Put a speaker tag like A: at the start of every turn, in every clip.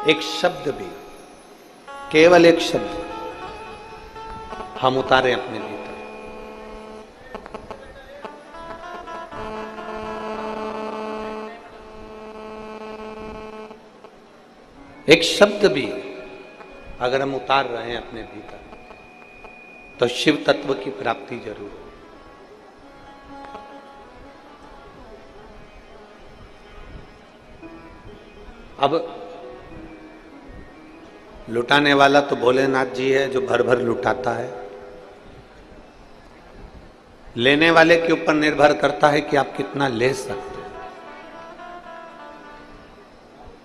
A: एक शब्द भी, केवल एक शब्द हम उतारे अपने भीतर, एक शब्द भी अगर हम उतार रहे हैं अपने भीतर तो शिव तत्व की प्राप्ति जरूर हो। अब लुटाने वाला तो भोलेनाथ जी है जो भर भर लुटाता है, लेने वाले के ऊपर निर्भर करता है कि आप कितना ले सकते हैं,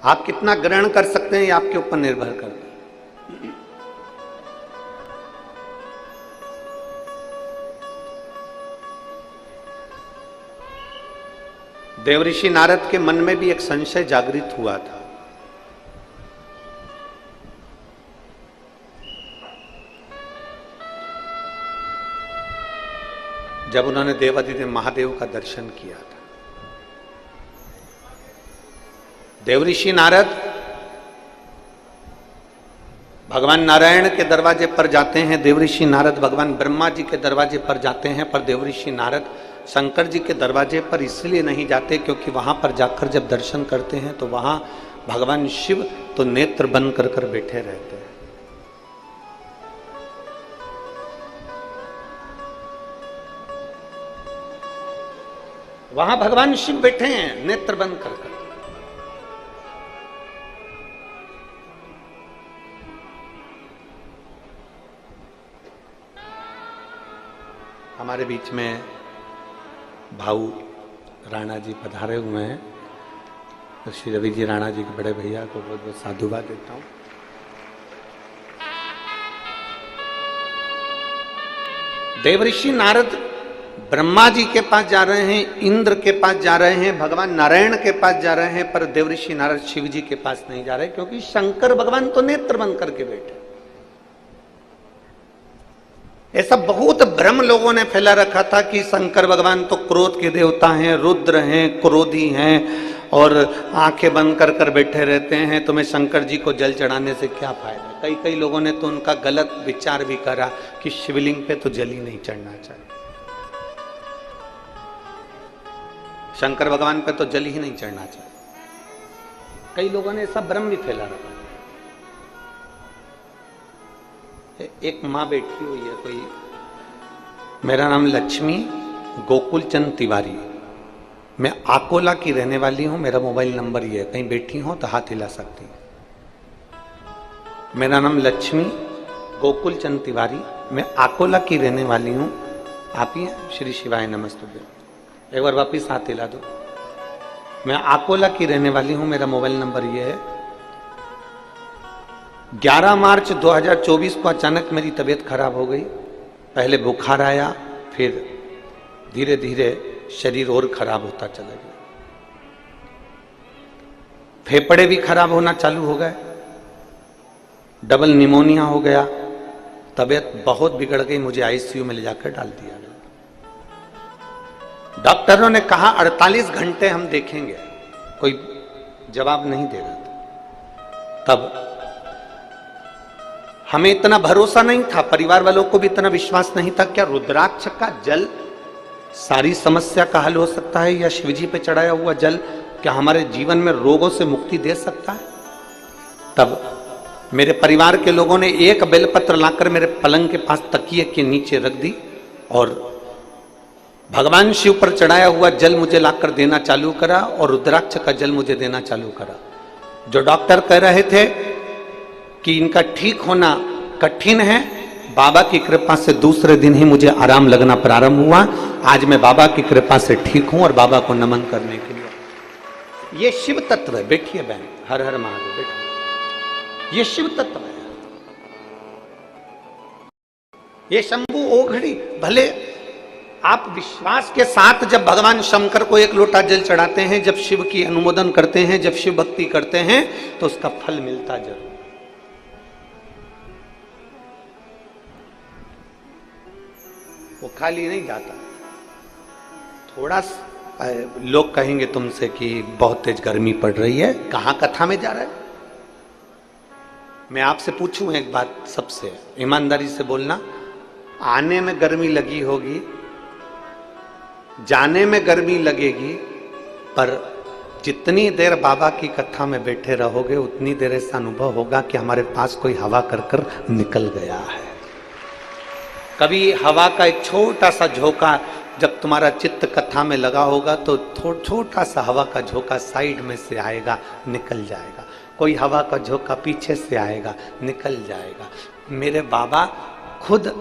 A: आप कितना ग्रहण कर सकते हैं, ये आपके ऊपर निर्भर करता है। देवऋषि नारद के मन में भी एक संशय जागृत हुआ था। जब उन्होंने देवादिदेव महादेव का दर्शन किया था, देवऋषि नारद भगवान नारायण के दरवाजे पर जाते हैं, देवऋषि नारद भगवान ब्रह्मा जी के दरवाजे पर जाते हैं, पर देवऋषि नारद शंकर जी के दरवाजे पर इसलिए नहीं जाते क्योंकि वहां पर जाकर जब दर्शन करते हैं तो वहां भगवान शिव तो नेत्र बंद कर कर बैठे रहते हैं। वहां भगवान शिव बैठे हैं नेत्र बंद कर कर। हमारे बीच में भाऊ राणा जी पधारे हुए हैं, तो श्री रवि जी राणा जी के बड़े भैया को बहुत बहुत साधुवाद देता हूं। देवऋषि नारद ब्रह्मा जी के पास जा रहे हैं, इंद्र के पास जा रहे हैं, भगवान नारायण के पास जा रहे हैं, पर देवऋषि नारद शिव जी के पास नहीं जा रहे क्योंकि शंकर भगवान तो नेत्र बंद करके बैठे। ऐसा बहुत भ्रम लोगों ने फैला रखा था कि शंकर भगवान तो क्रोध के देवता हैं, रुद्र हैं, क्रोधी हैं और आंखें बंद कर कर बैठे रहते हैं, तुम्हें शंकर जी को जल चढ़ाने से क्या फायदा। कई लोगों ने तो उनका गलत विचार भी करा कि शिवलिंग पे तो जल ही नहीं चढ़ना चाहिए, शंकर भगवान पे तो जल ही नहीं चढ़ना चाहिए। कई लोगों ने ऐसा भ्रम भी फैला रखा। एक माँ बैठी हुई है कोई, मेरा नाम लक्ष्मी गोकुल चंद तिवारी, मैं आकोला की रहने वाली हूं, मेरा मोबाइल नंबर ये है, कहीं बैठी हो तो हाथ हिला सकती। मेरा नाम लक्ष्मी गोकुल चंद तिवारी, मैं आकोला की रहने वाली हूं, आप ही हैं? श्री शिवाय नमस्तुभ्यं। एक बार वापिस हाथ हिला दो। मैं आकोला की रहने वाली हूं, मेरा मोबाइल नंबर ये है। 11 मार्च 2024 को अचानक मेरी तबीयत खराब हो गई। पहले बुखार आया, फिर धीरे धीरे शरीर और खराब होता चला गया, फेफड़े भी खराब होना चालू हो गए, डबल निमोनिया हो गया, तबीयत बहुत बिगड़ गई, मुझे आईसीयू में ले जाकर डाल दिया गया। डॉक्टरों ने कहा 48 घंटे हम देखेंगे, कोई जवाब नहीं दे रहा था। तब हमें इतना भरोसा नहीं था, परिवार वालों को भी इतना विश्वास नहीं था, क्या रुद्राक्ष का जल सारी समस्या का हल हो सकता है, या शिवजी पे चढ़ाया हुआ जल क्या हमारे जीवन में रोगों से मुक्ति दे सकता है। तब मेरे परिवार के लोगों ने एक बेलपत्र लाकर मेरे पलंग के पास तकिए के नीचे रख दी और भगवान शिव पर चढ़ाया हुआ जल मुझे लाकर देना चालू करा और रुद्राक्ष का जल मुझे देना चालू करा। जो डॉक्टर कह रहे थे कि इनका ठीक होना कठिन है, बाबा की कृपा से दूसरे दिन ही मुझे आराम लगना प्रारंभ हुआ। आज मैं बाबा की कृपा से ठीक हूं और बाबा को नमन करने के लिए। ये शिव तत्व है। बैठिए बहन, हर हर महादेव, बैठिए। ये शिव तत्व है, ये शंभु ओघड़ी। भले आप विश्वास के साथ जब भगवान शंकर को एक लोटा जल चढ़ाते हैं, जब शिव की अनुमोदन करते हैं, जब शिव भक्ति करते हैं, तो उसका फल मिलता जरूर। वो खाली नहीं जाता। थोड़ा लोग कहेंगे तुमसे कि बहुत तेज गर्मी पड़ रही है, कहां कथा में जा रहा है, मैं आपसे पूछूं एक बात, सबसे ईमानदारी से बोलना, आने में गर्मी लगी होगी, जाने में गर्मी लगेगी, पर जितनी देर बाबा की कथा में बैठे रहोगे उतनी देर ऐसा अनुभव होगा कि हमारे पास कोई हवा कर कर निकल गया है। कभी हवा का एक छोटा सा झोंका जब तुम्हारा चित्त कथा में लगा होगा तो छोटा सा हवा का झोंका साइड में से आएगा, निकल जाएगा। कोई हवा का झोंका पीछे से आएगा, निकल जाएगा। मेरे बाबा खुद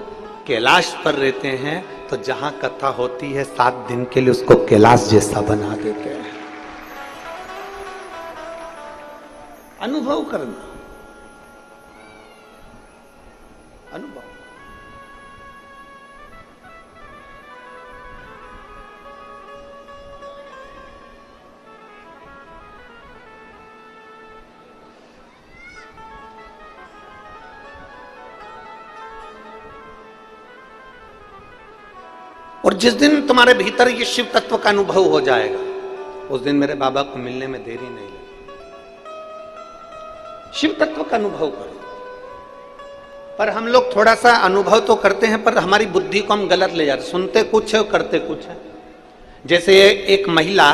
A: कैलाश पर रहते हैं, तो जहां कथा होती है 7 दिन के लिए उसको कैलाश जैसा बना देते हैं। अनुभव करना, अनुभव। और जिस दिन तुम्हारे भीतर ये शिव तत्व का अनुभव हो जाएगा, उस दिन मेरे बाबा को मिलने में देरी नहीं लगेगी। शिव तत्व का अनुभव करो। पर हम लोग थोड़ा सा अनुभव तो करते हैं, पर हमारी बुद्धि को हम गलत ले जाते, सुनते कुछ है और करते कुछ है। जैसे एक महिला,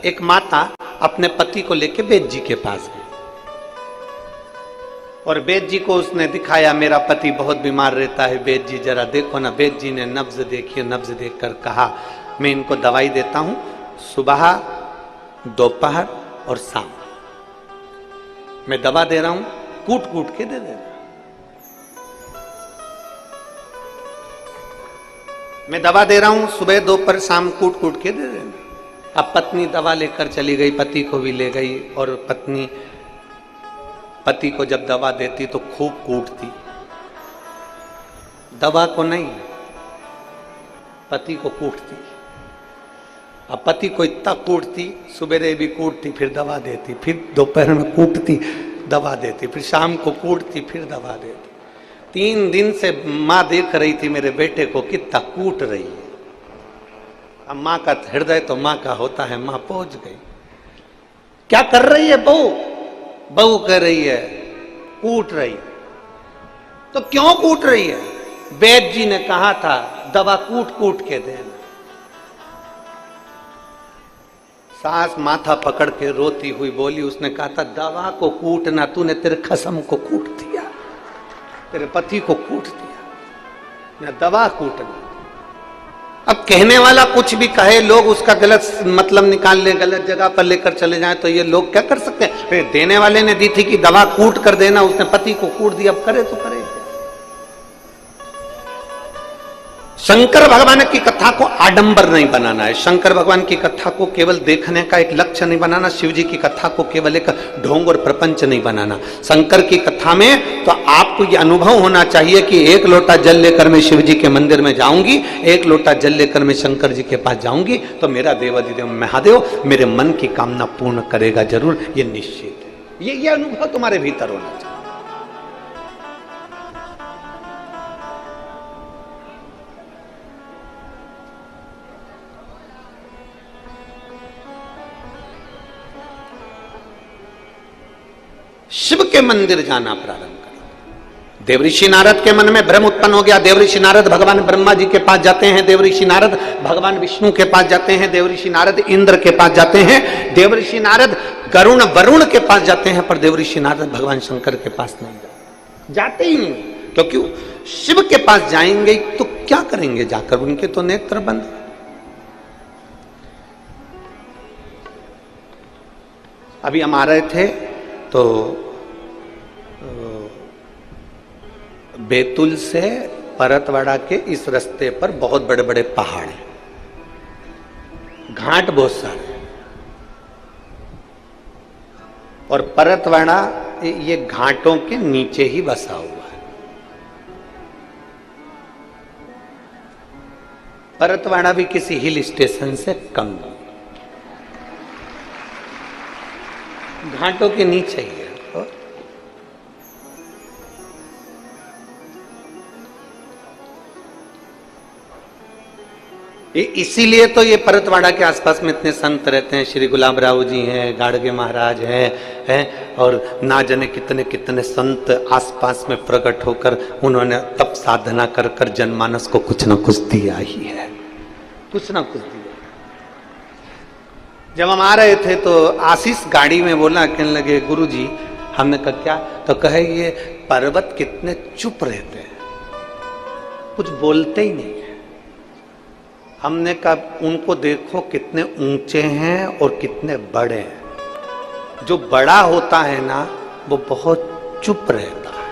A: एक माता अपने पति को लेके वैद्य जी के पास गई, और वैद्य जी को उसने दिखाया, मेरा पति बहुत बीमार रहता है, वैद्य जी जरा देखो ना। वैद्य जी ने नब्ज देखी, नब्ज देखकर कहा, मैं इनको दवाई देता हूं, सुबह, दोपहर और शाम मैं दवा दे रहा हूं, कूट कूट के दे देना। मैं दवा दे रहा हूं, सुबह दोपहर शाम कूट कूट के दे देना। अब पत्नी दवा लेकर चली गई, पति को भी ले गई, और पत्नी पति को जब दवा देती तो खूब कूटती, दवा को नहीं, पति को कूटती। अब पति को इतना कूटती, सुबह भी कूटती, फिर दवा देती, फिर दोपहर में कूटती, दवा देती, फिर शाम को कूटती, फिर दवा देती। 3 दिन से माँ देख रही थी मेरे बेटे को कितना कूट रही है। अब माँ का हृदय तो माँ का होता है, माँ पहुंच गई। क्या कर रही है बहू? बहू कर रही है, कूट रही। तो क्यों कूट रही है? वैद्य जी ने कहा था दवा कूट कूट के देना। सास माथा पकड़ के रोती हुई बोली, उसने कहा था दवा को कूटना, तूने तेरे खसम को कूट दिया, तेरे पति को कूट दिया, न दवा कूटना। अब कहने वाला कुछ भी कहे, लोग उसका गलत मतलब निकाल ले, गलत जगह पर लेकर चले जाएं, तो ये लोग क्या कर सकते हैं? फिर देने वाले ने दी थी कि दवा कूट कर देना, उसने पति को कूट दिया, अब करे तो करे। शंकर भगवान की कथा को आडंबर नहीं बनाना है। शंकर भगवान की कथा को केवल देखने का एक लक्ष्य नहीं बनाना। शिव जी की कथा को केवल एक ढोंग और प्रपंच नहीं बनाना। शंकर की कथा में तो आपको ये अनुभव होना चाहिए कि 1 लोटा जल लेकर मैं शिव जी के मंदिर में जाऊंगी, 1 लोटा जल लेकर मैं शंकर जी के पास जाऊंगी, तो मेरा देवाधिदेव महादेव मेरे मन की कामना पूर्ण करेगा जरूर, ये निश्चित है। ये अनुभव तुम्हारे भीतर होना चाहिए। शिव के मंदिर जाना प्रारंभ करें। देवऋषि नारद के मन में भ्रम उत्पन्न हो गया। देवऋषि नारद भगवान ब्रह्मा जी के पास जाते हैं, देवऋषि नारद भगवान विष्णु के पास जाते हैं, देवऋषि नारद इंद्र के पास जाते हैं, देवऋषि नारद गरुण वरुण के पास जाते हैं, पर देवऋषि नारद भगवान शंकर के पास नहीं जाते ही नहीं। क्योंकि शिव के पास जाएंगे तो क्या करेंगे जाकर? उनके तो नेत्र बंद। अभी हम आ रहे थे तो बैतूल से परतवाड़ा के इस रास्ते पर बहुत बड़े बड़े पहाड़ हैं, घाट बहुत सारे, और परतवाड़ा ये घाटों के नीचे ही बसा हुआ है। परतवाड़ा भी किसी हिल स्टेशन से कम नहीं, घाटों के नीचे ही है। इसीलिए तो ये परतवाड़ा के आसपास में इतने संत रहते हैं। श्री गुलाब राव जी हैं, गाड़गे महाराज हैं, हैं, और ना जाने कितने कितने संत आसपास में प्रकट होकर उन्होंने तप साधना कर कर जनमानस को कुछ न कुछ दिया ही है, कुछ ना कुछ दिया। जब हम आ रहे थे तो आशीष गाड़ी में बोला, कहने लगे गुरुजी, हमने कहा क्या, तो कहे ये पर्वत कितने चुप रहते हैं, कुछ बोलते ही नहीं है। हमने कहा उनको देखो कितने ऊंचे हैं और कितने बड़े हैं। जो बड़ा होता है ना वो बहुत चुप रहता है,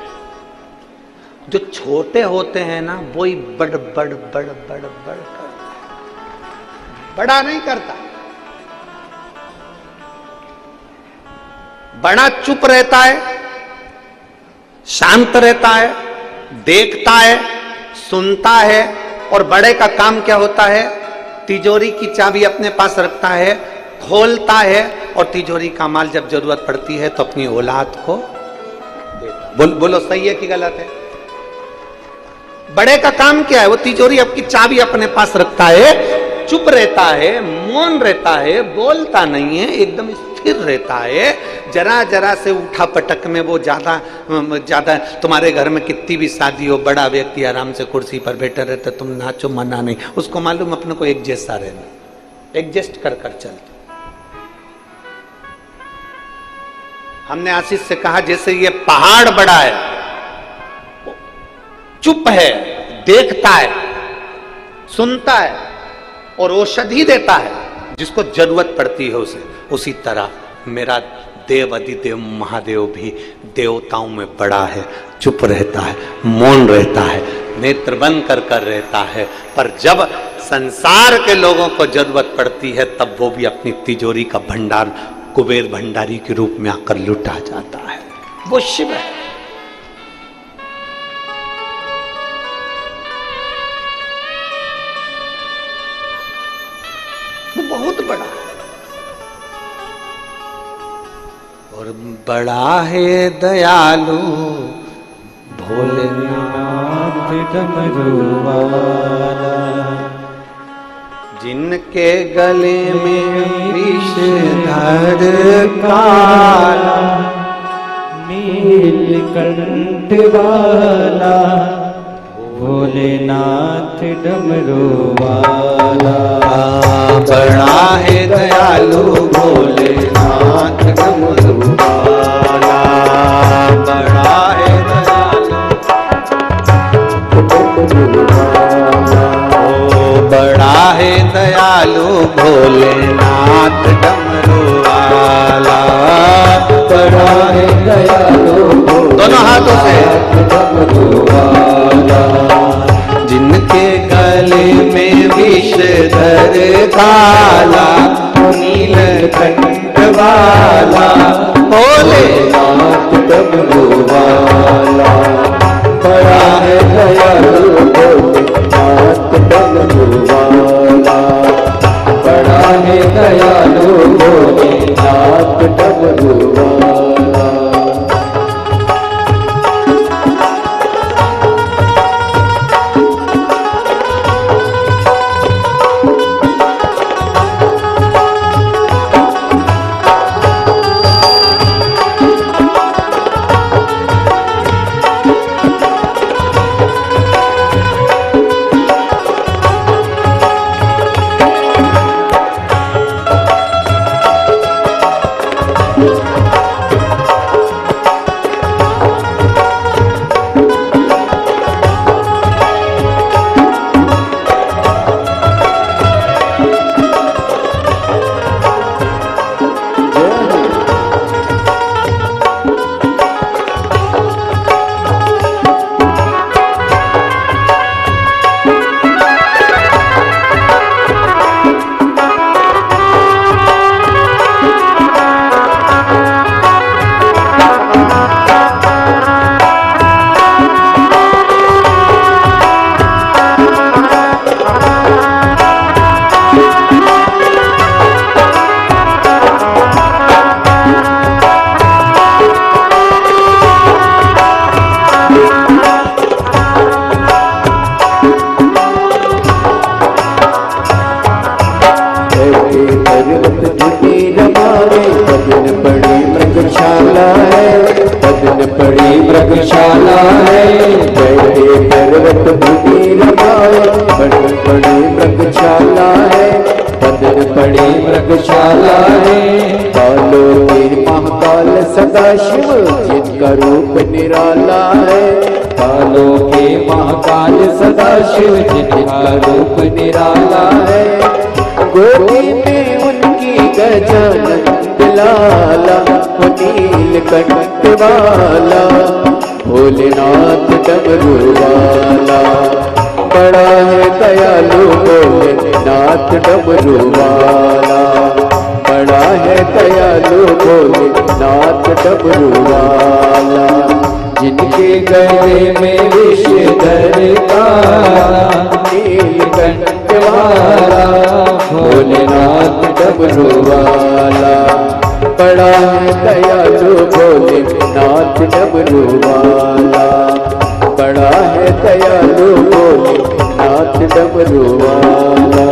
A: जो छोटे होते हैं ना वो ही बड़ बड़ बड़ बड़ बड़ करता है, बड़ा नहीं करता। बड़ा चुप रहता है, शांत रहता है, देखता है, सुनता है, और बड़े का काम क्या होता है, तिजोरी की चाबी अपने पास रखता है, खोलता है, और तिजोरी का माल जब जरूरत पड़ती है तो अपनी औलाद को देता। बोलो सही है कि गलत है? बड़े का काम क्या है, वो तिजोरी आपकी चाबी अपने पास रखता है, चुप रहता है, मौन रहता है, बोलता नहीं है, एकदम स्थिर रहता है। जरा जरा से उठा पटक में वो ज्यादा तुम्हारे घर में कितनी भी शादी हो, बड़ा व्यक्ति आराम से कुर्सी पर बैठे रहते, तुम नाचो मना नहीं, उसको मालूम अपने को एक जैसा रहना, एडजस्ट कर कर चलते। हमने आशीष से कहा जैसे ये पहाड़ बड़ा है, चुप है, देखता है, सुनता है और औषधि देता है जिसको जरूरत पड़ती है उसे, उसी तरह मेरा देव अधिदेव महादेव भी देवताओं में बड़ा है, चुप रहता है, मौन रहता है, नेत्र बंद कर कर रहता है, पर जब संसार के लोगों को जरूरत पड़ती है तब वो भी अपनी तिजोरी का भंडार कुबेर भंडारी के रूप में आकर लुटा जाता है। वो शिव है। वो बहुत बड़ा है और बड़ा है दयालु भोलेनाथ डमरू वाला, जिनके गले में विषधर काला, नीलकंठ वाला, भोलेनाथ डमरू वाला। बड़ा है दयालु भोलेनाथ डमरू वाला, बड़ा है दयालु, बड़ा है दयालु भोलेनाथ डमरू वाला, बड़ा है दयालु दोनों हाथों से डमरू वाला, जिनके गले में विषधर काला, नीलकंठ वाला, भोलेनाथ डमरू वाला, बड़ा है दयालु भोलेनाथ डमरू वाला, बड़ा है दयालु भोलेनाथ डमरू वाला।
B: मृगशाला है, बदन पड़ी मृगशाला है, बैठे पर्वत भूमि रमाए, बदन पड़ी मृगशाला है, बदन पड़ी मृगशाला है। कालों के महाकाल सदाशिव जिनका रूप निराला है, कालों के महाकाल सदाशिव जिनका रूप निराला है। गोदी में उनकी गजानन लाला, नीलकंठ वाला, भोलेनाथ डमरू वाला, बड़ा है दयालु भोलेनाथ डमरू वाला, बड़ा है दयालु भोलेनाथ डमरू वाला। जिनके गले में विषधर का नीलकंठ वाला, भोलेनाथ डमरू वाला, बड़ा है दयालु भोलेनाथ डमरू वाला, बड़ा है दयालु भोलेनाथ डमरू वाला।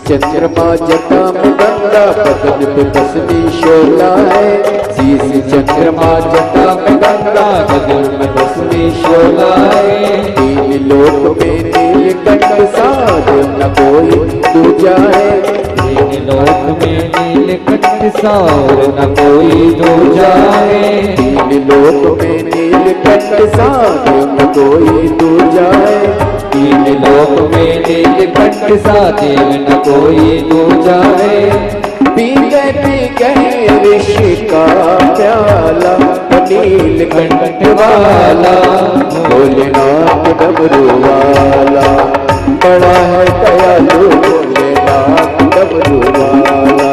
B: चंद्रमा जटा में गंगा, बदन पे बसनी शोला है, शीश चंद्रमा जटा में गंगा, बदन में बसनी शोला है। तीन लोक में नीलकंठ साध न कोई दूजा है, तीन लोक में नीलकंठ साध न कोई दूजा है, तीन लोक में नीलकंठ साध न कोई दूजा है, तीन लोक में नीलकंठ सादेव न कोई दूजा है। पी गए ऋषि का प्याला, नीलकंठ वाला, भोलेनाथ डमरू वाला, बड़ा है दयालु भोलेनाथ डमरू वाला,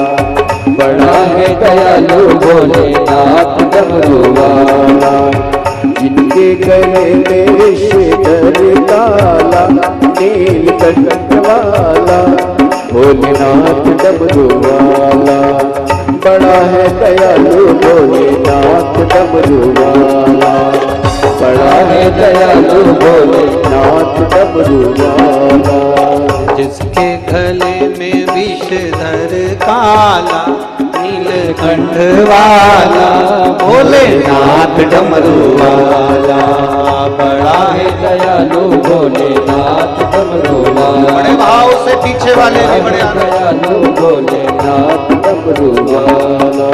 B: बड़ा है दयालु भोलेनाथ डमरू वाला। जिनके गले में विषधर काला, नीलकंठ वाला, भोलेनाथ डमरू वाला, बड़ा है दयालु भोलेनाथ डमरू वाला, बड़ा है दयालु भोलेनाथ डमरू वाला।
A: जिसके गले में विषधर काला, नीलकंठ वाला, भोलेनाथ डमरू वाला,
B: बड़ा है दयालु भोलेनाथ डमरू वाला।
A: बड़े भाव से पीछे वाले भी बड़े
B: दयालु भोलेनाथ डमरू वाला।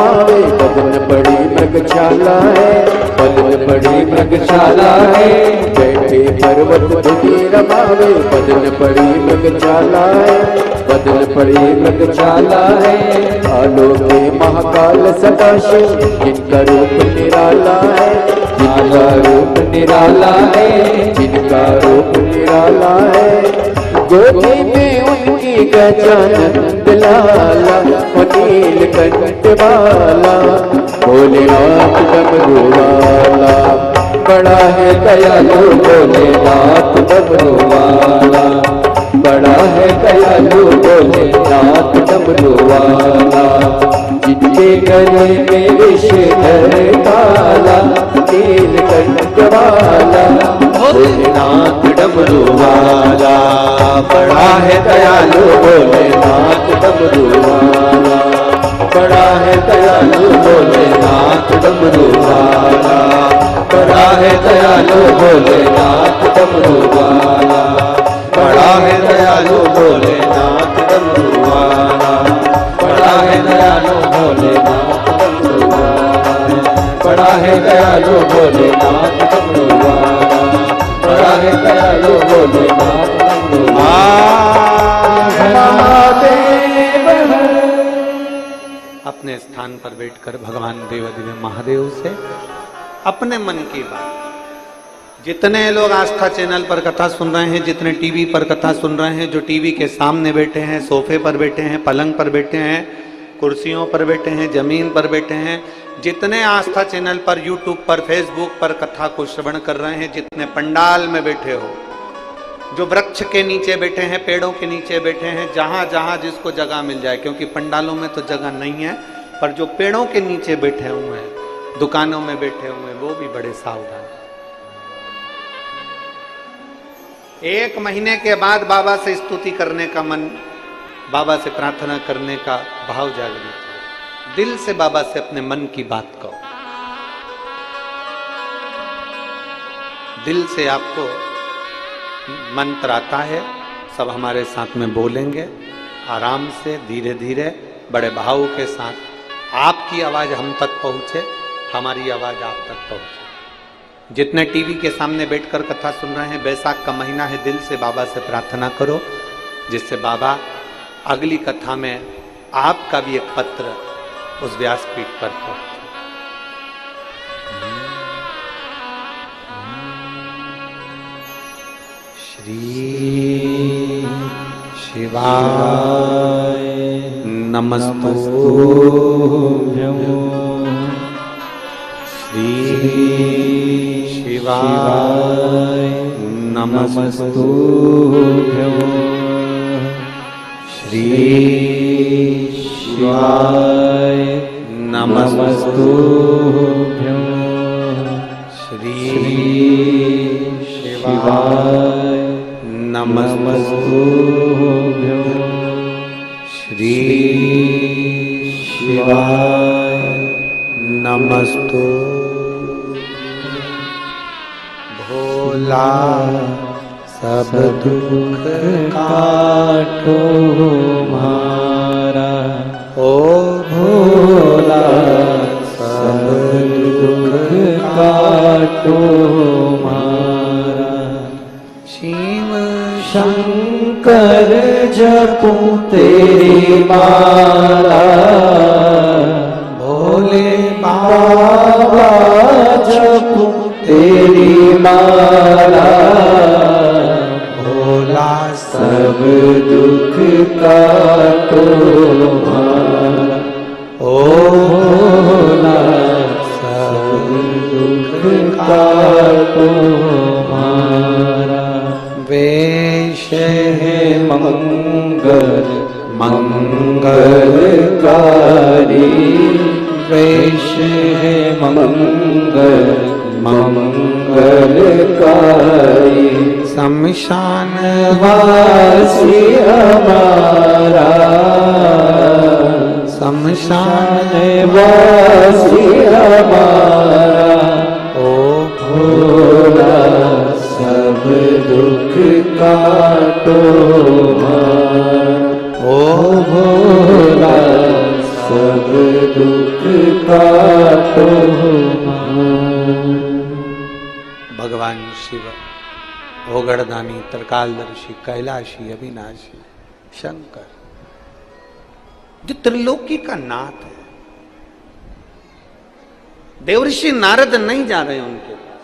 B: रमावे, बदन बड़ी मृगशाला है, बदन बड़ी मृगशाला है। बैठे पर्वत धुनी रमावे, बदन बड़ी मृगशाला है, बदन बड़ी मृगशाला है। आलोक में महाकाल सदाशिव, जिनका रूप निराला है, जिनका रूप निराला है, जिनका रूप निराला है। गोदी में उनकी गजानंद लाला, नीलकंठ वाला, भोलेनाथ डमरू वाला। बड़ा है दयालु भोलेनाथ डमरू वाला, बड़ा है दयालु भोलेनाथ डमरू वाला। जिनके गले में विषधर काला, नीलकंठ वाला, भोलेनाथ डमरू वाला। बड़ा है दयालु भोलेनाथ डमरू वाला, बड़ा है दयालु भोलेनाथ डमरू वाला, बड़ा है दयालु भोलेनाथ डमरू वाला, बड़ा है दयालु भोलेनाथ डमरू वाला, बड़ा है दयालु भोलेनाथ डमरू वाला, बड़ा है दयालु भोलेनाथ डमरू वाला, बड़ा है दयालु भोलेनाथ डमरू वाला।
A: अपने स्थान पर बैठकर भगवान देवादिदेव महादेव से अपने मन की बात, जितने लोग आस्था चैनल पर कथा सुन रहे हैं, जितने टीवी पर कथा सुन रहे हैं, जो टीवी के सामने बैठे हैं, सोफे पर बैठे हैं, पलंग पर बैठे हैं, कुर्सियों पर बैठे हैं, जमीन पर बैठे हैं, जितने आस्था चैनल पर, यूट्यूब पर, फेसबुक पर कथा को श्रवण कर रहे हैं, जितने पंडाल में बैठे हो, जो वृक्ष के नीचे बैठे हैं, पेड़ों के नीचे बैठे हैं, जहां जहां जिसको जगह मिल जाए, क्योंकि पंडालों में तो जगह नहीं है, पर जो पेड़ों के नीचे बैठे हुए हैं, दुकानों में बैठे हुए हैं, वो भी बड़े सावधान। 1 महीने के बाद बाबा से स्तुति करने का मन, बाबा से प्रार्थना करने का भाव जागृत हो। दिल से बाबा से अपने मन की बात कहो। दिल से आपको मंत्र आता है, सब हमारे साथ में बोलेंगे, आराम से, धीरे धीरे, बड़े भाव के साथ। आपकी आवाज हम तक पहुंचे, हमारी आवाज आप तक पहुंचे। जितने टीवी के सामने बैठकर कथा सुन रहे हैं, बैसाख का महीना है, दिल से बाबा से प्रार्थना करो, जिससे बाबा अगली कथा में आपका भी एक पत्र उस व्यासपीठ पर पहुंचे। श्री शिवाय नमस्तुभ्यं, श्री शिवाय नमस्तुभ्यं, श्री शिवाय नमस्तुभ्यं, श्री शिवाय नमस्तुभ्यं, श्री शिवाय नमस्तु। भोला सब दुख काटो मारा, ओ भोला सब दुख काटो मारा। शिव शंकर जपूं तेरी माला, भोले बाबा जपूं तेरी माला, भोला सब दुख काटो मारा, ओ भोला सब दुख काटो मारा। वेश है मंगल मंगलकारी, वेश है मंगल मंगलकारी। शमशान वासी हमारा, शमशान वासी हमारा, ओ भोला सब दुख काटो मारा, ओ भोला
B: सब दुख काटो
A: भगवान शिव ओगड़दानी त्रिकालदर्शी कैलाशी अविनाशी शंकर जो त्रिलोकी का नाथ है। देवर्षि नारद नहीं जा रहे उनके पास,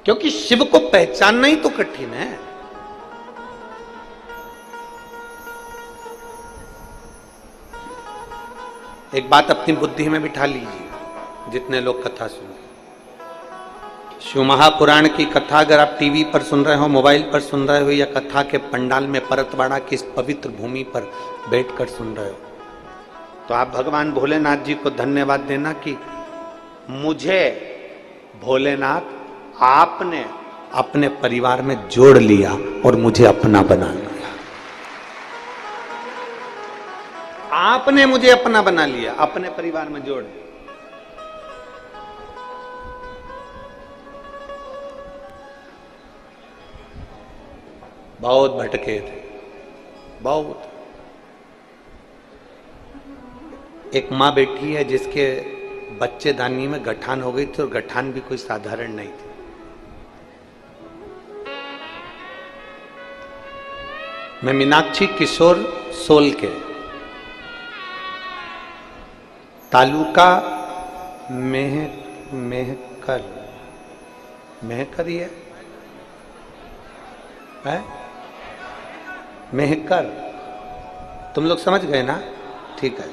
A: क्योंकि शिव को पहचानना ही तो कठिन है। एक बात अपनी बुद्धि में बिठा लीजिए, जितने लोग कथा सुन, शिव महापुराण की कथा अगर आप टीवी पर सुन रहे हो, मोबाइल पर सुन रहे हो, या कथा के पंडाल में परतवाड़ा की इस पवित्र भूमि पर बैठकर सुन रहे हो, तो आप भगवान भोलेनाथ जी को धन्यवाद देना कि मुझे भोलेनाथ आपने अपने परिवार में जोड़ लिया और मुझे अपना बना लिया। आपने मुझे अपना बना लिया, अपने परिवार में जोड़ लिया। बहुत भटके थे, बहुत। एक मां बैठी है जिसके बच्चेदानी में गठान हो गई थी, और गठान भी कोई साधारण नहीं थी। मैं मीनाक्षी किशोर सोल के तालुका मेहकर ही है मेहकर, तुम लोग समझ गए ना? ठीक है।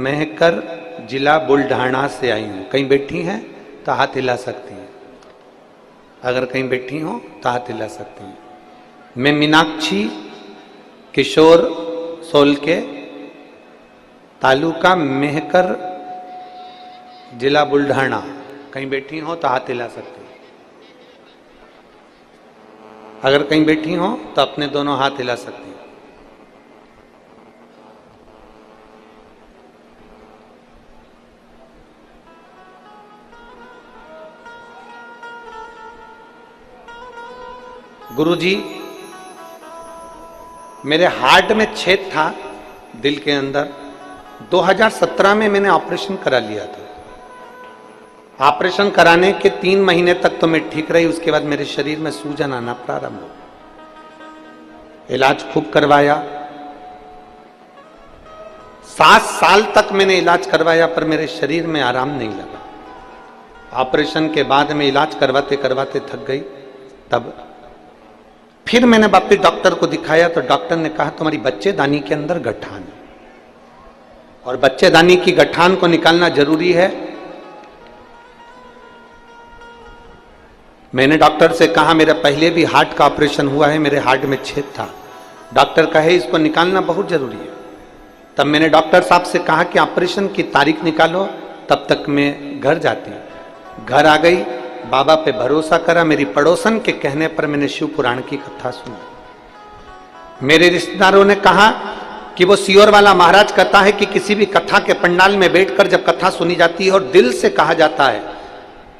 A: मेहकर जिला बुल्ढाना से आई हूं। कहीं बैठी हैं तो हाथ हिला सकती हैं, अगर कहीं बैठी हो तो हाथ हिला सकती हैं। मैं मीनाक्षी किशोर सोल के तालुका मेहकर जिला बुल्ढाना, कहीं बैठी हो तो हाथ हिला सकती हैं। अगर कहीं बैठी हो तो अपने दोनों हाथ हिला सकती हैं। गुरुजी, मेरे हार्ट में छेद था दिल के अंदर। 2017 में मैंने ऑपरेशन करा लिया था। ऑपरेशन कराने के 3 महीने तक तो मैं ठीक रही, उसके बाद मेरे शरीर में सूजन आना प्रारंभ हो। इलाज खूब करवाया, 7 साल तक मैंने इलाज करवाया, पर मेरे शरीर में आराम नहीं लगा। ऑपरेशन के बाद में इलाज करवाते करवाते थक गई। तब फिर मैंने वापिस डॉक्टर को दिखाया, तो डॉक्टर ने कहा तुम्हारी बच्चेदानी के अंदर गठान है, और बच्चेदानी की गठान को निकालना जरूरी है। मैंने डॉक्टर से कहा मेरा पहले भी हार्ट का ऑपरेशन हुआ है, मेरे हार्ट में छेद था। डॉक्टर कहे इसको निकालना बहुत जरूरी है। तब मैंने डॉक्टर साहब से कहा कि ऑपरेशन की तारीख निकालो, तब तक मैं घर जाती। घर आ गई, बाबा पे भरोसा करा। मेरी पड़ोसन के कहने पर मैंने शिव पुराण की कथा सुनी। मेरे रिश्तेदारों ने कहा कि वो सियोर वाला महाराज कहता है कि किसी भी कथा के पंडाल में बैठकर जब कथा सुनी जाती है और दिल से कहा जाता है,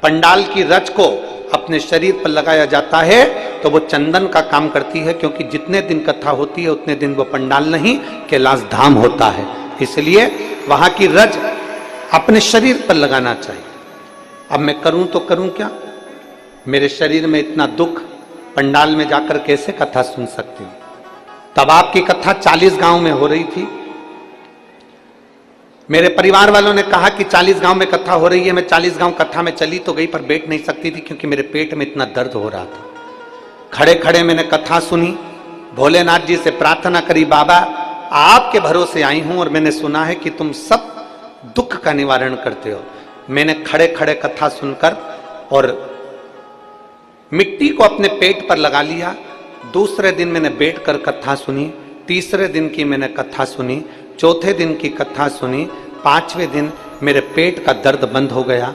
A: पंडाल की रच को अपने शरीर पर लगाया जाता है, तो वो चंदन का काम करती है, क्योंकि जितने दिन कथा होती है उतने दिन वो पंडाल नहीं कैलाश धाम होता है। इसलिए वहां की रज अपने शरीर पर लगाना चाहिए। अब मैं करूं तो करूं क्या? मेरे शरीर में इतना दुख, पंडाल में जाकर कैसे कथा सुन सकती हूं? तब आपकी कथा 40 गांव में हो रही थी। मेरे परिवार वालों ने कहा कि 40 गांव में कथा हो रही है। मैं 40 गांव कथा में चली तो गई, पर बैठ नहीं सकती थी, क्योंकि मेरे पेट में इतना दर्द हो रहा था। खड़े खड़े मैंने कथा सुनी, भोलेनाथ जी से प्रार्थना करी, बाबा आपके भरोसे आई हूं और मैंने सुना है कि तुम सब दुख का निवारण करते हो। मैंने खड़े खड़े कथा सुनकर और मिट्टी को अपने पेट पर लगा लिया। दूसरे दिन मैंने बैठकर कथा सुनी, तीसरे दिन की मैंने कथा सुनी, चौथे दिन की कथा सुनी, 5वें दिन मेरे पेट का दर्द बंद हो गया।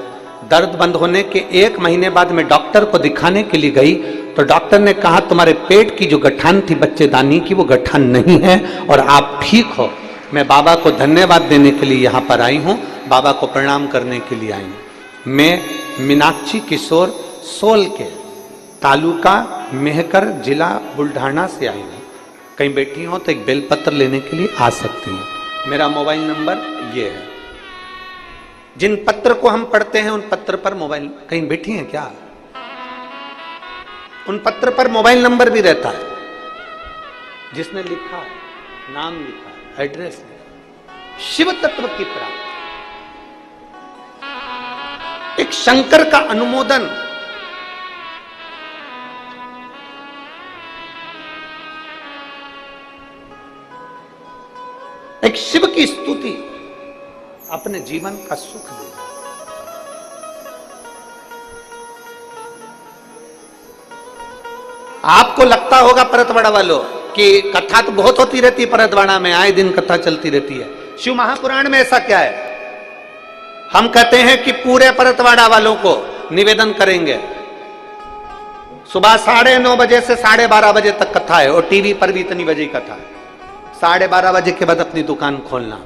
A: दर्द बंद होने के 1 महीने बाद मैं डॉक्टर को दिखाने के लिए गई, तो डॉक्टर ने कहा तुम्हारे पेट की जो गठान थी बच्चेदानी की, वो गठान नहीं है और आप ठीक हो। मैं बाबा को धन्यवाद देने के लिए यहाँ पर आई हूँ, बाबा को प्रणाम करने के लिए आई हूँ। मैं मीनाक्षी किशोर सोल के तालुका मेहकर जिला बुल्ढाना से आई हूँ। कहीं बैठी हो तो एक बेलपत्र लेने के लिए आ सकती हैं। मेरा मोबाइल नंबर ये है। जिन पत्र को हम पढ़ते हैं उन पत्र पर मोबाइल, कहीं बैठी हैं क्या? उन पत्र पर मोबाइल नंबर भी रहता है। जिसने लिखा, नाम लिखा, एड्रेस लिखा, शिव तत्व की प्राप्ति, एक शंकर का अनुमोदन, एक शिव की स्तुति अपने जीवन का सुख दे। आपको लगता होगा परतवाड़ा वालों कि कथा तो बहुत होती रहती है परतवाड़ा में, आए दिन कथा चलती रहती है। शिव महापुराण में ऐसा क्या है? हम कहते हैं कि पूरे परतवाड़ा वालों को निवेदन करेंगे, सुबह 9:30 बजे से 12:30 बजे तक कथा है, और टीवी पर भी इतनी बजे कथा है। 12:30 बजे के बाद अपनी दुकान खोलना।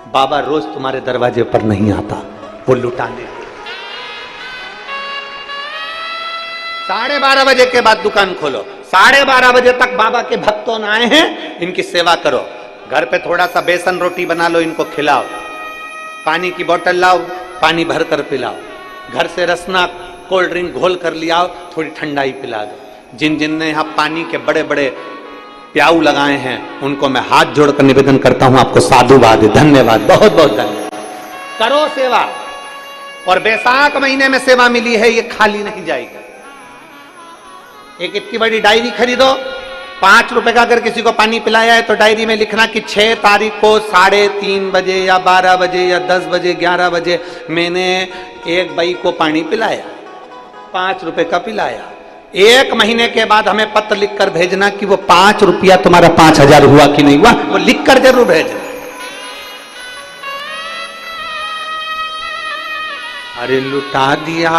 A: बाबा रोज तुम्हारे दरवाजे पर नहीं आता, वो लुटाने। 12:30 बजे के बाद दुकान खोलो, 12:30 बजे तक बाबा के भक्तों आए हैं, इनकी सेवा करो। घर पे थोड़ा सा बेसन रोटी बना लो, इनको खिलाओ। पानी की बोतल लाओ, पानी भर कर पिलाओ। घर से रसना कोल्ड ड्रिंक घोल कर लियाओ, थोड़ी ठंडाई पिला दो। जिन जिन ने यहाँ पानी के बड़े बड़े प्याऊ लगाए हैं उनको मैं हाथ जोड़कर निवेदन करता हूं, आपको साधुवाद, धन्यवाद, बहुत बहुत धन्यवाद। करो सेवा, और बैसाख महीने में सेवा मिली है, ये खाली नहीं जाएगी। एक इतनी बड़ी डायरी खरीदो, 5 रुपए का अगर किसी को पानी पिलाया है तो डायरी में लिखना कि 6 तारीख को 3:30 बजे या 12 बजे या 10 बजे 11 बजे मैंने एक बाई को पानी पिलाया, 5 रुपए का पिलाया। 1 महीने के बाद हमें पत्र लिखकर भेजना कि वो 5 रुपया तुम्हारा 5000 हुआ कि नहीं हुआ, वो लिखकर जरूर भेजना। अरे लुटा दिया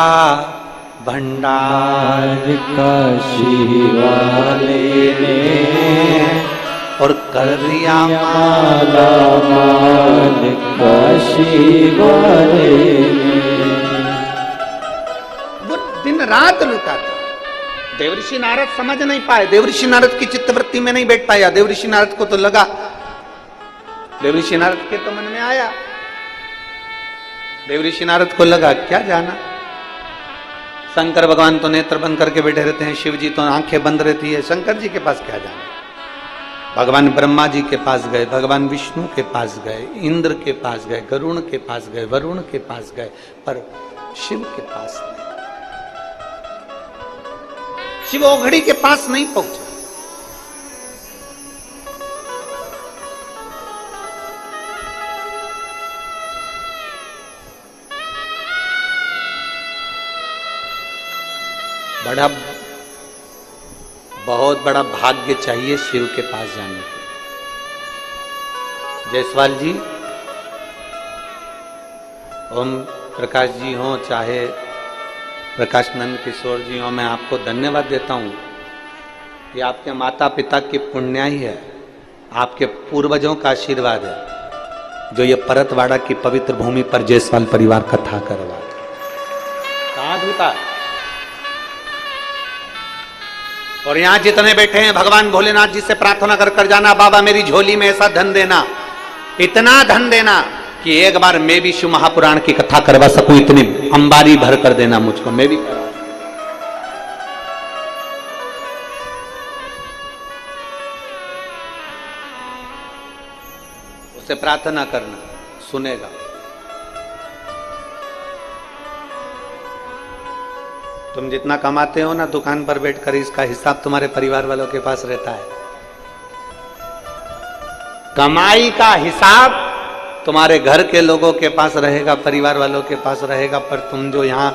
A: भंडार
B: काशी वाले ने,
A: और कर दिया
B: माला माल काशी वाले ने।
A: वो दिन रात लुटाता। देवऋषि नारद समझ नहीं पाए, देवऋषि नारद की चित्तवृत्ति में नहीं बैठ पाया। देवऋषि नारद को तो लगा, देवऋषि नारद के तो मन में आया, देवऋषि नारद को लगा क्या जाना, शंकर भगवान तो नेत्र बंद करके बैठे रहते हैं, शिव जी तो आंखें बंद रहती है, शंकर जी के पास क्या जाना। भगवान ब्रह्मा जी के पास गए, भगवान विष्णु के पास गए, इंद्र के पास गए, गरुण के पास गए, वरुण के पास गए, पर शिव के पास नहीं। शिव ओघड़ी के पास नहीं पहुंचे। बहुत बड़ा भाग्य चाहिए शिव के पास जाने के। जायसवाल जी, ओम प्रकाश जी हो, चाहे प्रकाश नंद किशोर जी हो, मैं आपको धन्यवाद देता हूँ। ये आपके माता पिता की पुण्याई है, आपके पूर्वजों का आशीर्वाद है, जो ये परतवाड़ा की पवित्र भूमि पर जायसवाल परिवार कथा करवा। कहाँ धूता और यहां जितने बैठे हैं भगवान भोलेनाथ जी से प्रार्थना कर कर जाना, बाबा मेरी झोली में ऐसा धन देना, इतना धन देना कि एक बार मैं भी शिव महापुराण की कथा करवा सकूं, इतनी अंबारी भर कर देना मुझको, मैं भी करवा। उससे प्रार्थना करना, सुनेगा। तुम जितना कमाते हो ना दुकान पर बैठकर, इसका हिसाब तुम्हारे परिवार वालों के पास रहता है। कमाई का हिसाब तुम्हारे घर के लोगों के पास रहेगा, परिवार वालों के पास रहेगा, पर तुम जो यहाँ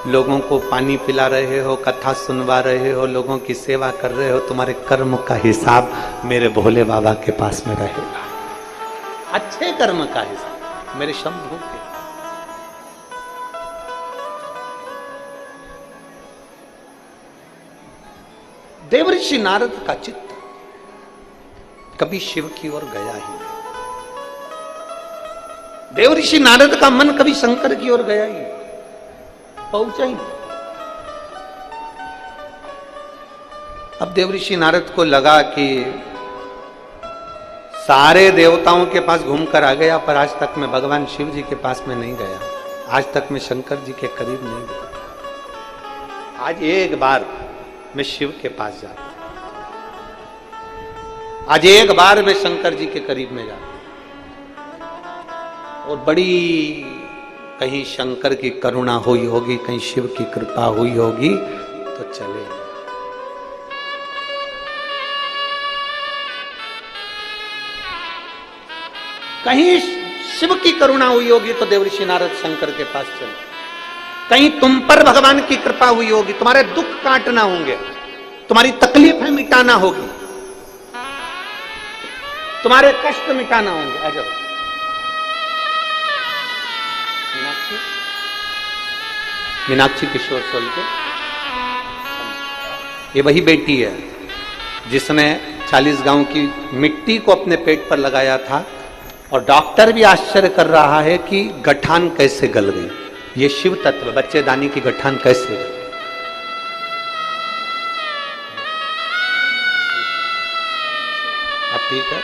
A: लोगों को पानी पिला रहे हो, कथा सुनवा रहे हो, लोगों की सेवा कर रहे हो, तुम्हारे कर्म का हिसाब मेरे भोले बाबा के पास में रहेगा। अच्छे कर्म का हिसाब मेरे शंभू के। देवऋषि नारद का चित्त कभी शिव की ओर गया ही नहीं। देवऋषि नारद का मन कभी शंकर की ओर गया ही नहीं, पहुंचा ही नहीं। अब देवऋषि नारद को लगा कि सारे देवताओं के पास घूम कर आ गया, पर आज तक मैं भगवान शिव जी के पास में नहीं गया, आज तक मैं शंकर जी के करीब नहीं गया। आज एक बार मैं शिव के पास जाता, आज एक बार मैं शंकर जी के करीब में जाता, और बड़ी कहीं शंकर की करुणा हुई होगी, कहीं शिव की कृपा हुई होगी तो चले। कहीं शिव की करुणा हुई होगी तो देवऋषि नारद शंकर के पास चले। कहीं तुम पर भगवान की कृपा हुई होगी, तुम्हारे दुख काटना होंगे, तुम्हारी तकलीफें मिटाना होगी, तुम्हारे कष्ट मिटाना होंगे। आ जाओ मीनाक्षी किशोर सोलके, ये वही बेटी है जिसने 40 गांव की मिट्टी को अपने पेट पर लगाया था, और डॉक्टर भी आश्चर्य कर रहा है कि गठान कैसे गल गई। ये शिव तत्व, बच्चेदानी की गठान कैसे गई। अब ठीक है,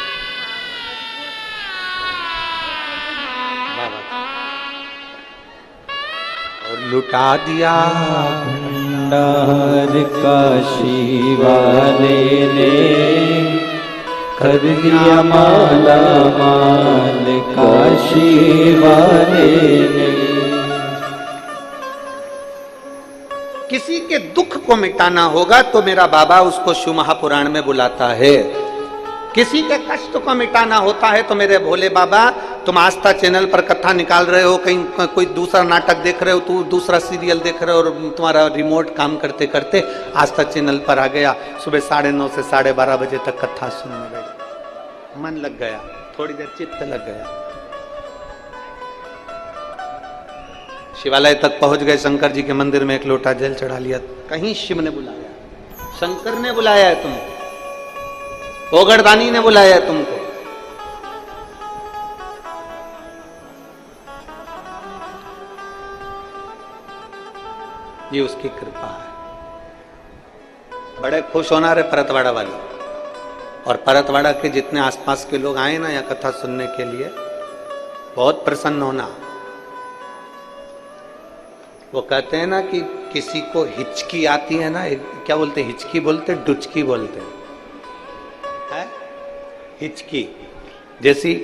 A: और लुटा दिया
B: भंडार काशी वाले ने, कर दिया माला माल काशी वाले ने।
A: किसी के दुख को मिटाना होगा तो मेरा बाबा उसको शिव महापुराण में बुलाता है। किसी के कष्ट को मिटाना होता है तो मेरे भोले बाबा, तुम आस्था चैनल पर कथा निकाल रहे हो, कहीं कोई दूसरा नाटक देख रहे हो, तू दूसरा सीरियल देख रहे हो, और तुम्हारा रिमोट काम करते करते आस्था चैनल पर आ गया, सुबह 9:30 से 12:30 बजे तक कथा सुनने लगे, मन लग गया, थोड़ी देर चित्त लग गया, शिवालय तक पहुंच गए, शंकर जी के मंदिर में एक लोटा जल चढ़ा लिया। कहीं शिव ने बुलाया, शंकर ने बुलाया है तुमको, ओगरदानी ने बुलाया है तुमको। ये उसकी कृपा है। बड़े खुश होना रहे परतवाड़ा वाले, और परतवाड़ा के जितने आसपास के लोग आए ना यहाँ कथा सुनने के लिए, बहुत प्रसन्न होना। वो कहते हैं ना कि किसी को हिचकी आती है ना, क्या बोलते हैं, हिचकी बोलते, डुचकी बोलते हैं, है? हिचकी जैसी,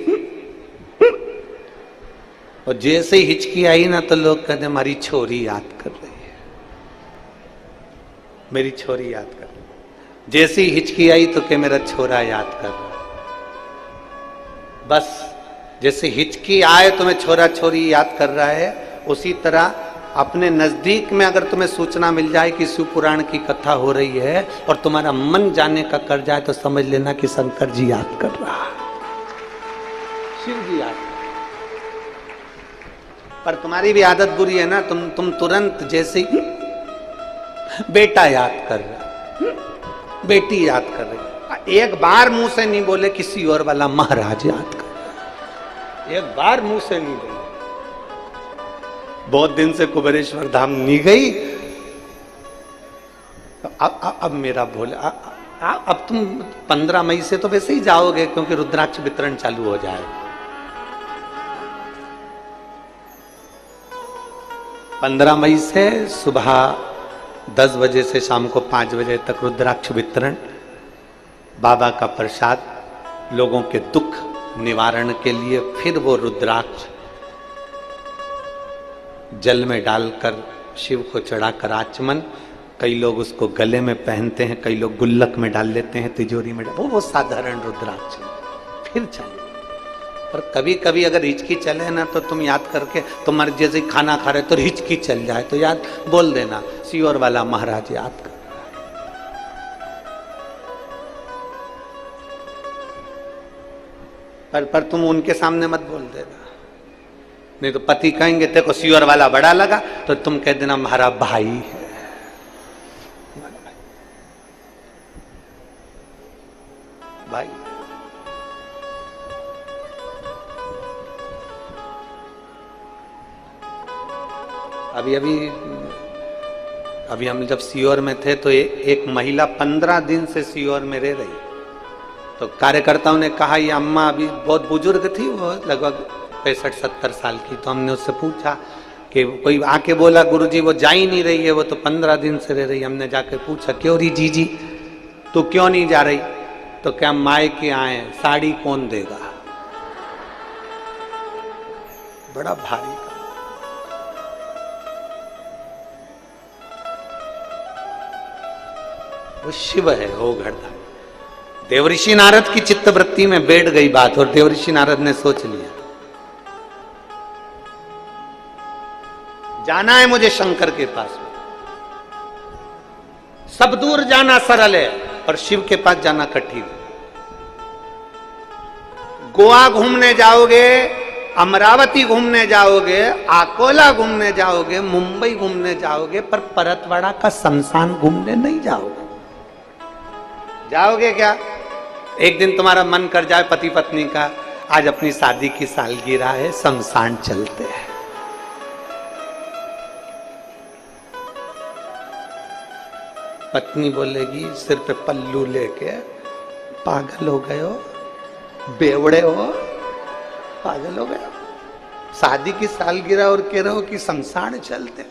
A: और जैसे ही हिचकी आई ना तो लोग कहते हमारी छोरी याद कर रही है, मेरी छोरी याद कर रही है। जैसी हिचकी आई तो क्या मेरा छोरा याद कर रहा है। बस जैसे हिचकी आए तुम्हें छोरा छोरी याद कर रहा है, उसी तरह अपने नजदीक में अगर तुम्हें सूचना मिल जाए कि शिव पुराण की कथा हो रही है और तुम्हारा मन जाने का कर जाए तो समझ लेना कि शंकर जी याद कर रहा है, शिव जी याद कर रहा है। पर तुम्हारी भी आदत बुरी है ना, तुम तुरंत जैसे ही बेटा याद कर रहा, बेटी याद कर रही, एक बार मुंह से नहीं बोले किसी और वाला महाराज याद कर रहा, एक बार मुंह से नहीं बोले। बहुत दिन से कुबेरेश्वर धाम नहीं गई, अब मेरा भोले, अब तुम 15 मई से तो वैसे ही जाओगे क्योंकि रुद्राक्ष वितरण चालू हो जाए। 15 मई से सुबह 10 बजे से शाम को 5 बजे तक रुद्राक्ष वितरण, बाबा का प्रसाद, लोगों के दुख निवारण के लिए। फिर वो रुद्राक्ष जल में डालकर शिव को चढ़ाकर आचमन, कई लोग उसको गले में पहनते हैं, कई लोग गुल्लक में डाल लेते हैं, तिजोरी में वो साधारण रुद्राक्ष। फिर चले, पर कभी कभी अगर हिचकी चले ना तो तुम याद करके, तुम्हारे जैसे खाना खा रहे तो हिचकी चल जाए तो याद बोल देना सियोर वाला महाराज याद कर। पर तुम उनके सामने मत बोल देना, नहीं तो पति कहेंगे तेको सियोर वाला बड़ा लगा, तो तुम कह देना हमारा भाई है। भाई अभी हम जब सियोर में थे तो एक महिला 15 दिन से सियोर में रह रही, तो कार्यकर्ताओं ने कहा ये अम्मा अभी बहुत बुजुर्ग थी, वो लगभग 65-70 साल की। तो हमने उससे पूछा कि कोई आके बोला गुरुजी वो जा ही नहीं रही है, वो तो 15 दिन से रह रही। हमने जाके पूछा क्यों रही जीजी, तो क्यों नहीं जा रही? तो क्या मायके आए, साड़ी कौन देगा? बड़ा भारी। वो शिव है, वो घड़ता। देवऋषि नारद की चित्तवृत्ति में बैठ गई बात और देवऋषि नारद ने सोच लिया जाना है मुझे शंकर के पास में। सब दूर जाना सरल है पर शिव के पास जाना कठिन। गोवा घूमने जाओगे, अमरावती घूमने जाओगे, अकोला घूमने जाओगे, मुंबई घूमने जाओगे, पर परतवाड़ा का शमशान घूमने नहीं जाओगे। जाओगे क्या? एक दिन तुम्हारा मन कर जाए पति पत्नी का, आज अपनी शादी की सालगिरह है, शमशान चलते हैं। पत्नी बोलेगी सिर पे पल्लू लेके, पागल हो गए हो, बेवड़े हो, पागल हो गए, शादी की सालगिरह और कह रहे हो कि शमशान चलते।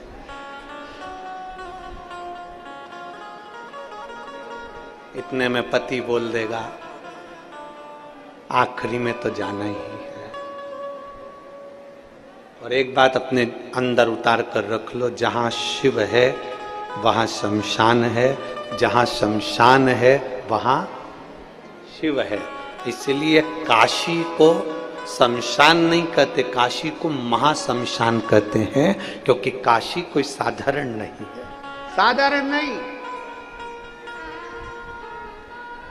A: इतने में पति बोल देगा आखिरी में तो जाना ही है। और एक बात अपने अंदर उतार कर रख लो, जहां शिव है वहां शमशान है, जहां शमशान है वहां शिव है। इसलिए काशी को शमशान नहीं कहते, काशी को महाशमशान कहते हैं, क्योंकि काशी कोई साधारण नहीं है, साधारण नहीं।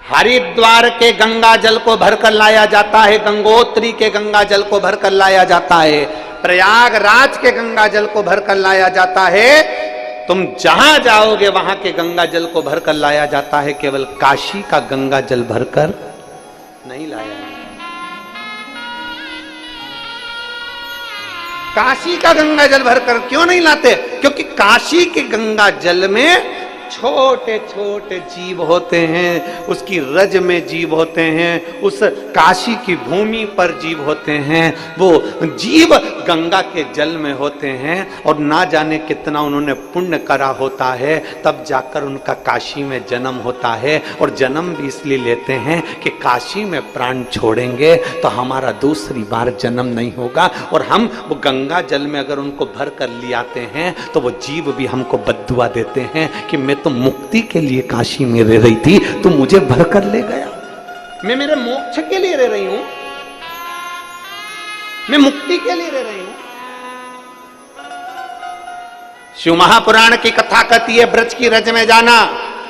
A: हरिद्वार के गंगा जल को भरकर लाया जाता है, गंगोत्री के गंगा जल को भरकर लाया जाता है, प्रयागराज के गंगा जल को भरकर लाया जाता है। तुम जहां जाओगे वहां के गंगा जल को भरकर लाया जाता है, केवल काशी का गंगा जल भरकर नहीं लाया जाता। काशी का गंगा जल भरकर क्यों नहीं लाते? क्योंकि काशी के गंगा जल में छोटे छोटे जीव होते हैं, उसकी रज में जीव होते हैं, उस काशी की भूमि पर जीव होते हैं। वो जीव गंगा के जल में होते हैं और ना जाने कितना उन्होंने पुण्य करा होता है, तब जाकर उनका काशी में जन्म होता है। और जन्म भी इसलिए लेते हैं कि काशी में प्राण छोड़ेंगे तो हमारा दूसरी बार जन्म नहीं होगा। और हम वो गंगा जल में अगर उनको भर कर ले आते हैं तो वो जीव भी हमको बद्दुआ देते हैं कि मैं तो मुक्ति के लिए काशी में रह रही थी, तू मुझे भरकर ले गया। मैं मेरे मोक्ष के लिए रह रही हूं, मैं मुक्ति के लिए रह रही हूं। शिव महापुराण की कथा कहती है ब्रज की रज में जाना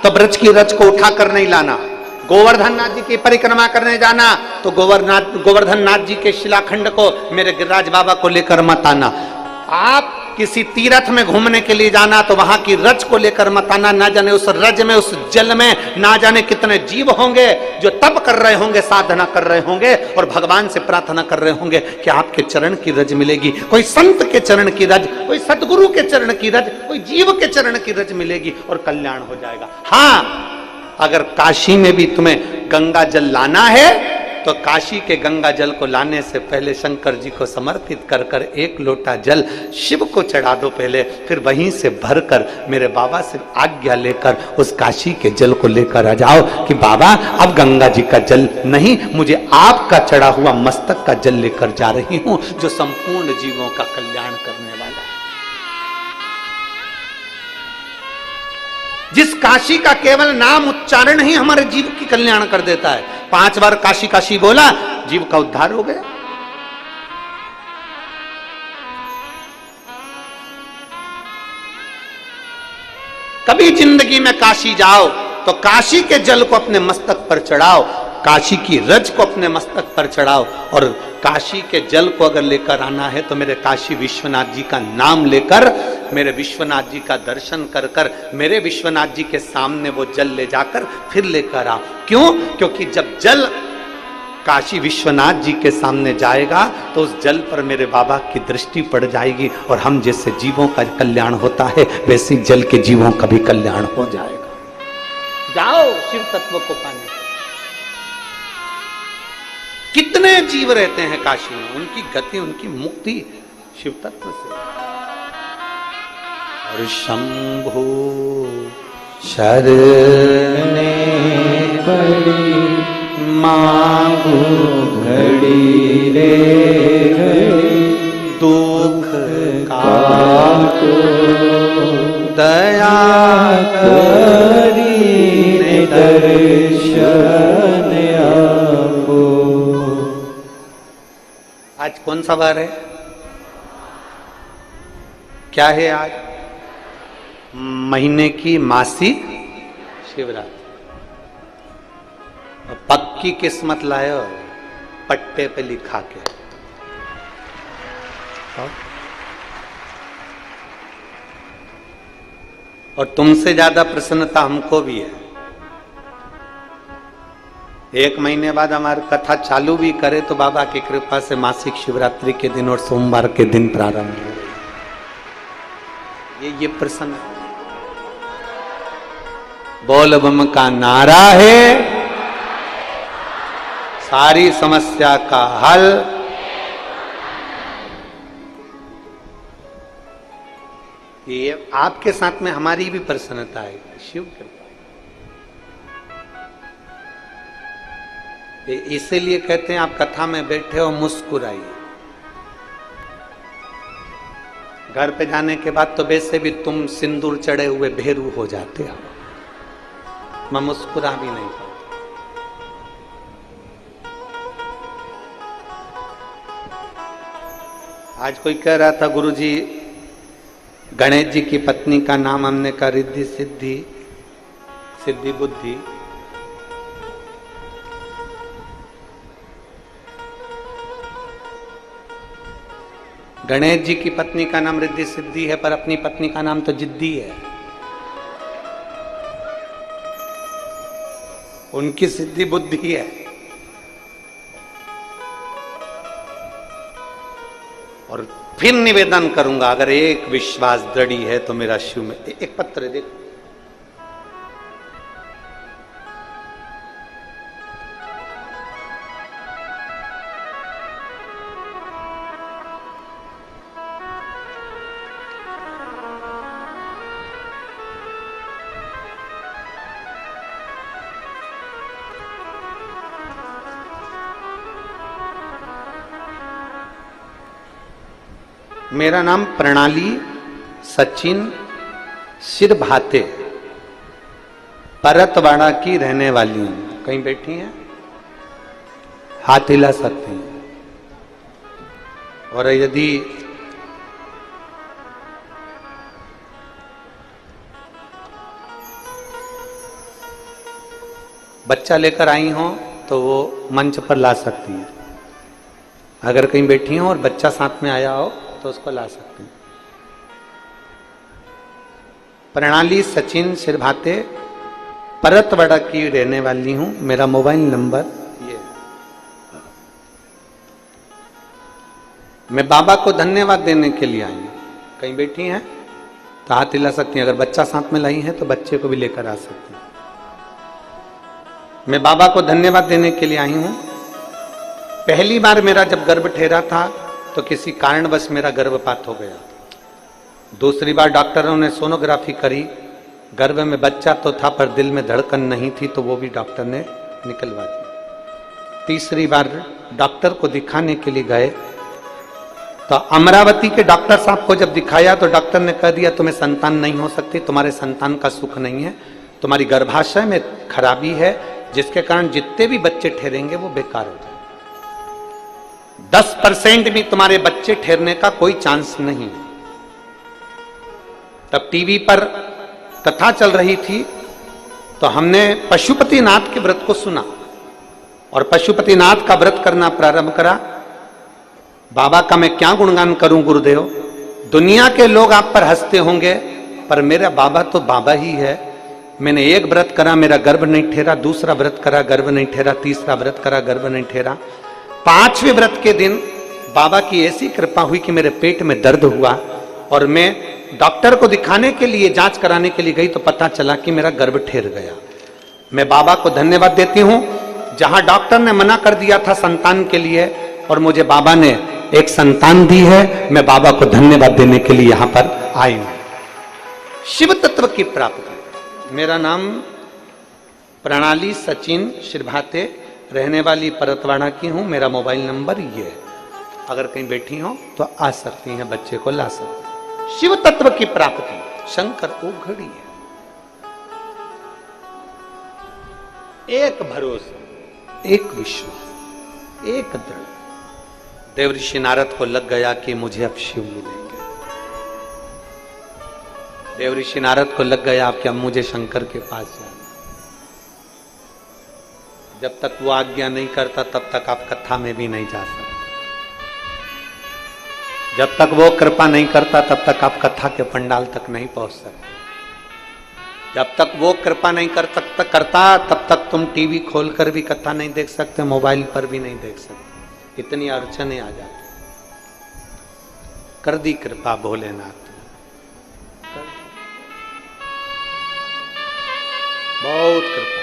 A: तो ब्रज की रज को उठाकर नहीं लाना, गोवर्धन नाथ जी की परिक्रमा करने जाना तो गोवर्धन नाथ जी के शिलाखंड को मेरे गिरिराज बाबा को लेकर मत आना। आप किसी तीर्थ में घूमने के लिए जाना तो वहां की रज को लेकर मत आना। ना जाने उस रज में, उस जल में ना जाने कितने जीव होंगे जो तप कर रहे होंगे, साधना कर रहे होंगे और भगवान से प्रार्थना कर रहे होंगे कि आपके चरण की रज मिलेगी। कोई संत के चरण की रज, कोई सतगुरु के चरण की रज, कोई जीव के चरण की रज मिलेगी और कल्याण हो जाएगा। हाँ, अगर काशी में भी तुम्हें गंगा जल लाना है तो काशी के गंगा जल को लाने से पहले शंकर जी को समर्पित कर कर एक लोटा जल शिव को चढ़ा दो पहले, फिर वहीं से भरकर मेरे बाबा से आज्ञा लेकर उस काशी के जल को लेकर आ जाओ कि बाबा अब गंगा जी का जल नहीं, मुझे आपका चढ़ा हुआ मस्तक का जल लेकर जा रही हूं जो संपूर्ण जीवों का कल्याण करने वाला है। जिस काशी का केवल नाम उच्चारण ही हमारे जीव की कल्याण कर देता है। 5 बार काशी काशी बोला, जीव का उद्धार हो गया। कभी जिंदगी में काशी जाओ तो काशी के जल को अपने मस्तक पर चढ़ाओ, काशी की रज को अपने मस्तक पर चढ़ाओ। और काशी के जल को अगर लेकर आना है तो मेरे काशी विश्वनाथ जी का नाम लेकर, मेरे विश्वनाथ जी का दर्शन कर कर, मेरे विश्वनाथ जी के सामने वो जल ले जाकर फिर लेकर आओ। क्यों? क्योंकि जब जल काशी विश्वनाथ जी के सामने जाएगा तो उस जल पर मेरे बाबा की दृष्टि पड़ जाएगी और हम जैसे जीवों का कल्याण होता है वैसे जल के जीवों का भी कल्याण हो जाएगा। जाओ शिव तत्व को पाने। कितने जीव रहते हैं काशी में, उनकी गति, उनकी मुक्ति शिव तत्व से। और शंभु
B: शरणे पड़ी मांगू घड़ी रे घड़ी,
A: दुख
B: काटो
A: दया
B: करी दर्शन आपो।
A: आज कौन सा वार है? क्या है आज? महीने की मासी शिवरात्रि। पक्की किस्मत लायो पट्टे पे लिखा के। और तुमसे ज्यादा प्रसन्नता हमको भी है। एक महीने बाद हमारी कथा चालू भी करे तो बाबा की कृपा से मासिक शिवरात्रि के दिन और सोमवार के दिन प्रारंभ हो। ये प्रसन्न बोल बम का नारा है, सारी समस्या का हल। ये आपके साथ में हमारी भी प्रसन्नता है, शिव कृपा। इसीलिए कहते हैं आप कथा में बैठे हो मुस्कुराइए। घर पे जाने के बाद तो वैसे भी तुम सिंदूर चढ़े हुए भेरू हो जाते हो, मैं मुस्कुरा भी नहीं पाता। आज कोई कह रहा था गुरुजी गणेश जी की पत्नी का नाम हमने कहा रिद्धि सिद्धि, सिद्धि बुद्धि। गणेश जी की पत्नी का नाम रिद्धि सिद्धि है, पर अपनी पत्नी का नाम तो जिद्दी है। उनकी सिद्धि बुद्धि है। और फिर निवेदन करूंगा, अगर एक विश्वास दृढ़ है तो मेरा शिव में एक पत्र देखो। मेरा नाम प्रणाली सचिन सिरभाते, परतवाड़ा की रहने वाली हूं। कहीं बैठी हैं? हाथ हिला सकते हैं। और यदि बच्चा लेकर आई हो तो वो मंच पर ला सकती है। अगर कहीं बैठी हो और बच्चा साथ में आया हो तो उसको ला सकते हैं। प्रणाली सचिन सिरभाते, परतवाड़ा की रहने वाली हूं। मेरा मोबाइल नंबर ये। मैं बाबा को धन्यवाद देने के लिए आई हूं। कहीं बैठी हैं तो हाथ हिला सकती हैं। अगर बच्चा साथ में लाई है तो बच्चे को भी लेकर आ सकती हैं। मैं बाबा को धन्यवाद देने के लिए आई हूं। पहली बार मेरा जब गर्भ ठहरा था तो किसी कारणवश मेरा गर्भपात हो गया। दूसरी बार डॉक्टरों ने सोनोग्राफी करी, गर्भ में बच्चा तो था पर दिल में धड़कन नहीं थी, तो वो भी डॉक्टर ने निकलवा दी। तीसरी बार डॉक्टर को दिखाने के लिए गए तो अमरावती के डॉक्टर साहब को जब दिखाया तो डॉक्टर ने कह दिया तुम्हें संतान नहीं हो सकती, तुम्हारे संतान का सुख नहीं है, तुम्हारी गर्भाशय में खराबी है, जिसके कारण जितने भी बच्चे ठहरेंगे वो बेकार हो जाए। 10% भी तुम्हारे बच्चे ठहरने का कोई चांस नहीं। तब टीवी पर कथा चल रही थी तो हमने पशुपतिनाथ के व्रत को सुना और पशुपतिनाथ का व्रत करना प्रारंभ करा। बाबा का मैं क्या गुणगान करूं गुरुदेव, दुनिया के लोग आप पर हंसते होंगे पर मेरा बाबा तो बाबा ही है। मैंने एक व्रत करा, मेरा गर्भ नहीं ठहरा, दूसरा व्रत करा, गर्भ नहीं ठहरा, तीसरा व्रत करा, गर्भ नहीं ठहरा। 5वें व्रत के दिन बाबा की ऐसी कृपा हुई कि मेरे पेट में दर्द हुआ और मैं डॉक्टर को दिखाने के लिए, जांच कराने के लिए गई तो पता चला कि मेरा गर्भ ठहर गया। मैं बाबा को धन्यवाद देती हूं जहां डॉक्टर ने मना कर दिया था संतान के लिए और मुझे बाबा ने एक संतान दी है, मैं बाबा को धन्यवाद देने के लिए यहां पर आई हूं। शिव तत्व की प्राप्ति। मेरा नाम प्रणाली सचिन शिरभाते, रहने वाली परतवाड़ा की हूं। मेरा मोबाइल नंबर ये है, अगर कहीं बैठी हो तो आ सकती हैं, बच्चे को ला सकती हैं। शिव तत्व की प्राप्ति शंकर ओघड़ी है। एक भरोसा, एक विश्वास, एक दृढ़। देवऋषि नारद को लग गया कि मुझे अब शिव मिलेंगे। देवऋषि नारद को लग गया कि अब मुझे शंकर के पास जाना। जब तक वो आज्ञा नहीं करता तब तक आप कथा में भी नहीं जा सकते। जब तक वो कृपा नहीं करता तब तक आप कथा के पंडाल तक नहीं पहुंच सकते। जब तक वो कृपा नहीं करता तब तक तुम टीवी खोलकर भी कथा नहीं देख सकते, मोबाइल पर भी नहीं देख सकते। इतनी अड़चने आ जाती। कर दी कृपा भोलेनाथ, बहुत कृपा।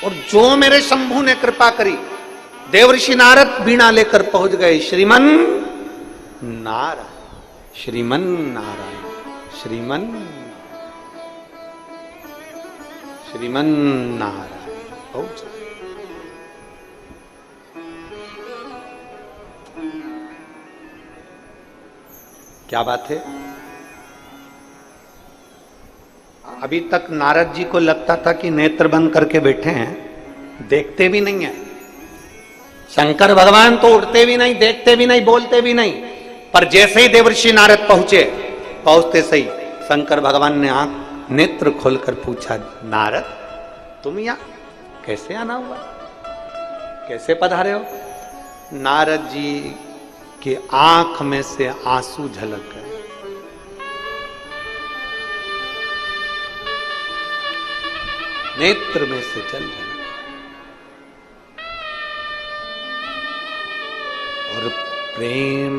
A: और जो मेरे शंभू ने कृपा करी, देवऋषि नारद बीणा लेकर पहुंच गए। श्रीमन नारायण, श्रीमन नारायण, श्रीमन श्रीमन नारायण पहुंच। क्या बात है। अभी तक नारद जी को लगता था कि नेत्र बंद करके बैठे हैं, देखते भी नहीं है। शंकर भगवान तो उठते भी नहीं, देखते भी नहीं, बोलते भी नहीं। पर जैसे ही देवऋषि नारद पहुंचते सही शंकर भगवान ने आंख नेत्र खोलकर पूछा, नारद तुम यहां कैसे आना हुआ, कैसे पधारे हो। नारद जी की आंख में से आंसू झलक गए। नेत्र में से जल झलक। और प्रेम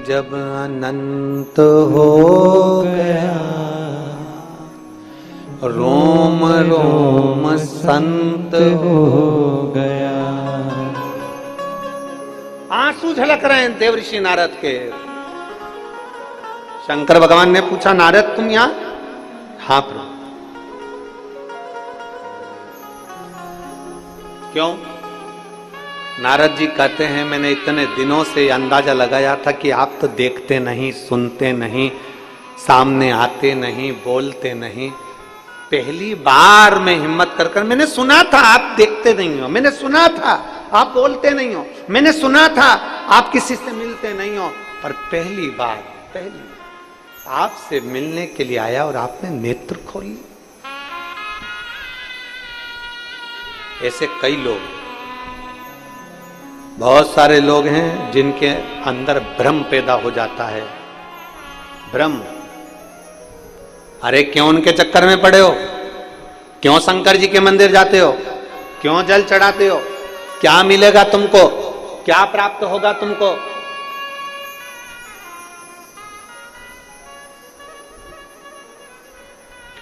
A: जब अनंत हो गया, रोम रोम संत हो गया। आंसू झलक रहे हैं देवऋषि नारद के। शंकर भगवान ने पूछा, नारद तुम यहां? हां प्रभु। क्यों? नारद जी कहते हैं, मैंने इतने दिनों से अंदाजा लगाया था कि आप तो देखते नहीं, सुनते नहीं, सामने आते नहीं, बोलते नहीं। पहली बार मैं हिम्मत कर मैंने सुना था आप देखते नहीं हो, मैंने सुना था आप बोलते नहीं हो, मैंने सुना था आप किसी से मिलते नहीं हो, पर पहली बार आपसे मिलने के लिए आया और आपने नेत्र खोल लिए। ऐसे कई लोग, बहुत सारे लोग हैं जिनके अंदर भ्रम पैदा हो जाता है। भ्रम, अरे क्यों उनके चक्कर में पड़े हो, क्यों शंकर जी के मंदिर जाते हो, क्यों जल चढ़ाते हो, क्या मिलेगा तुमको, क्या प्राप्त होगा तुमको।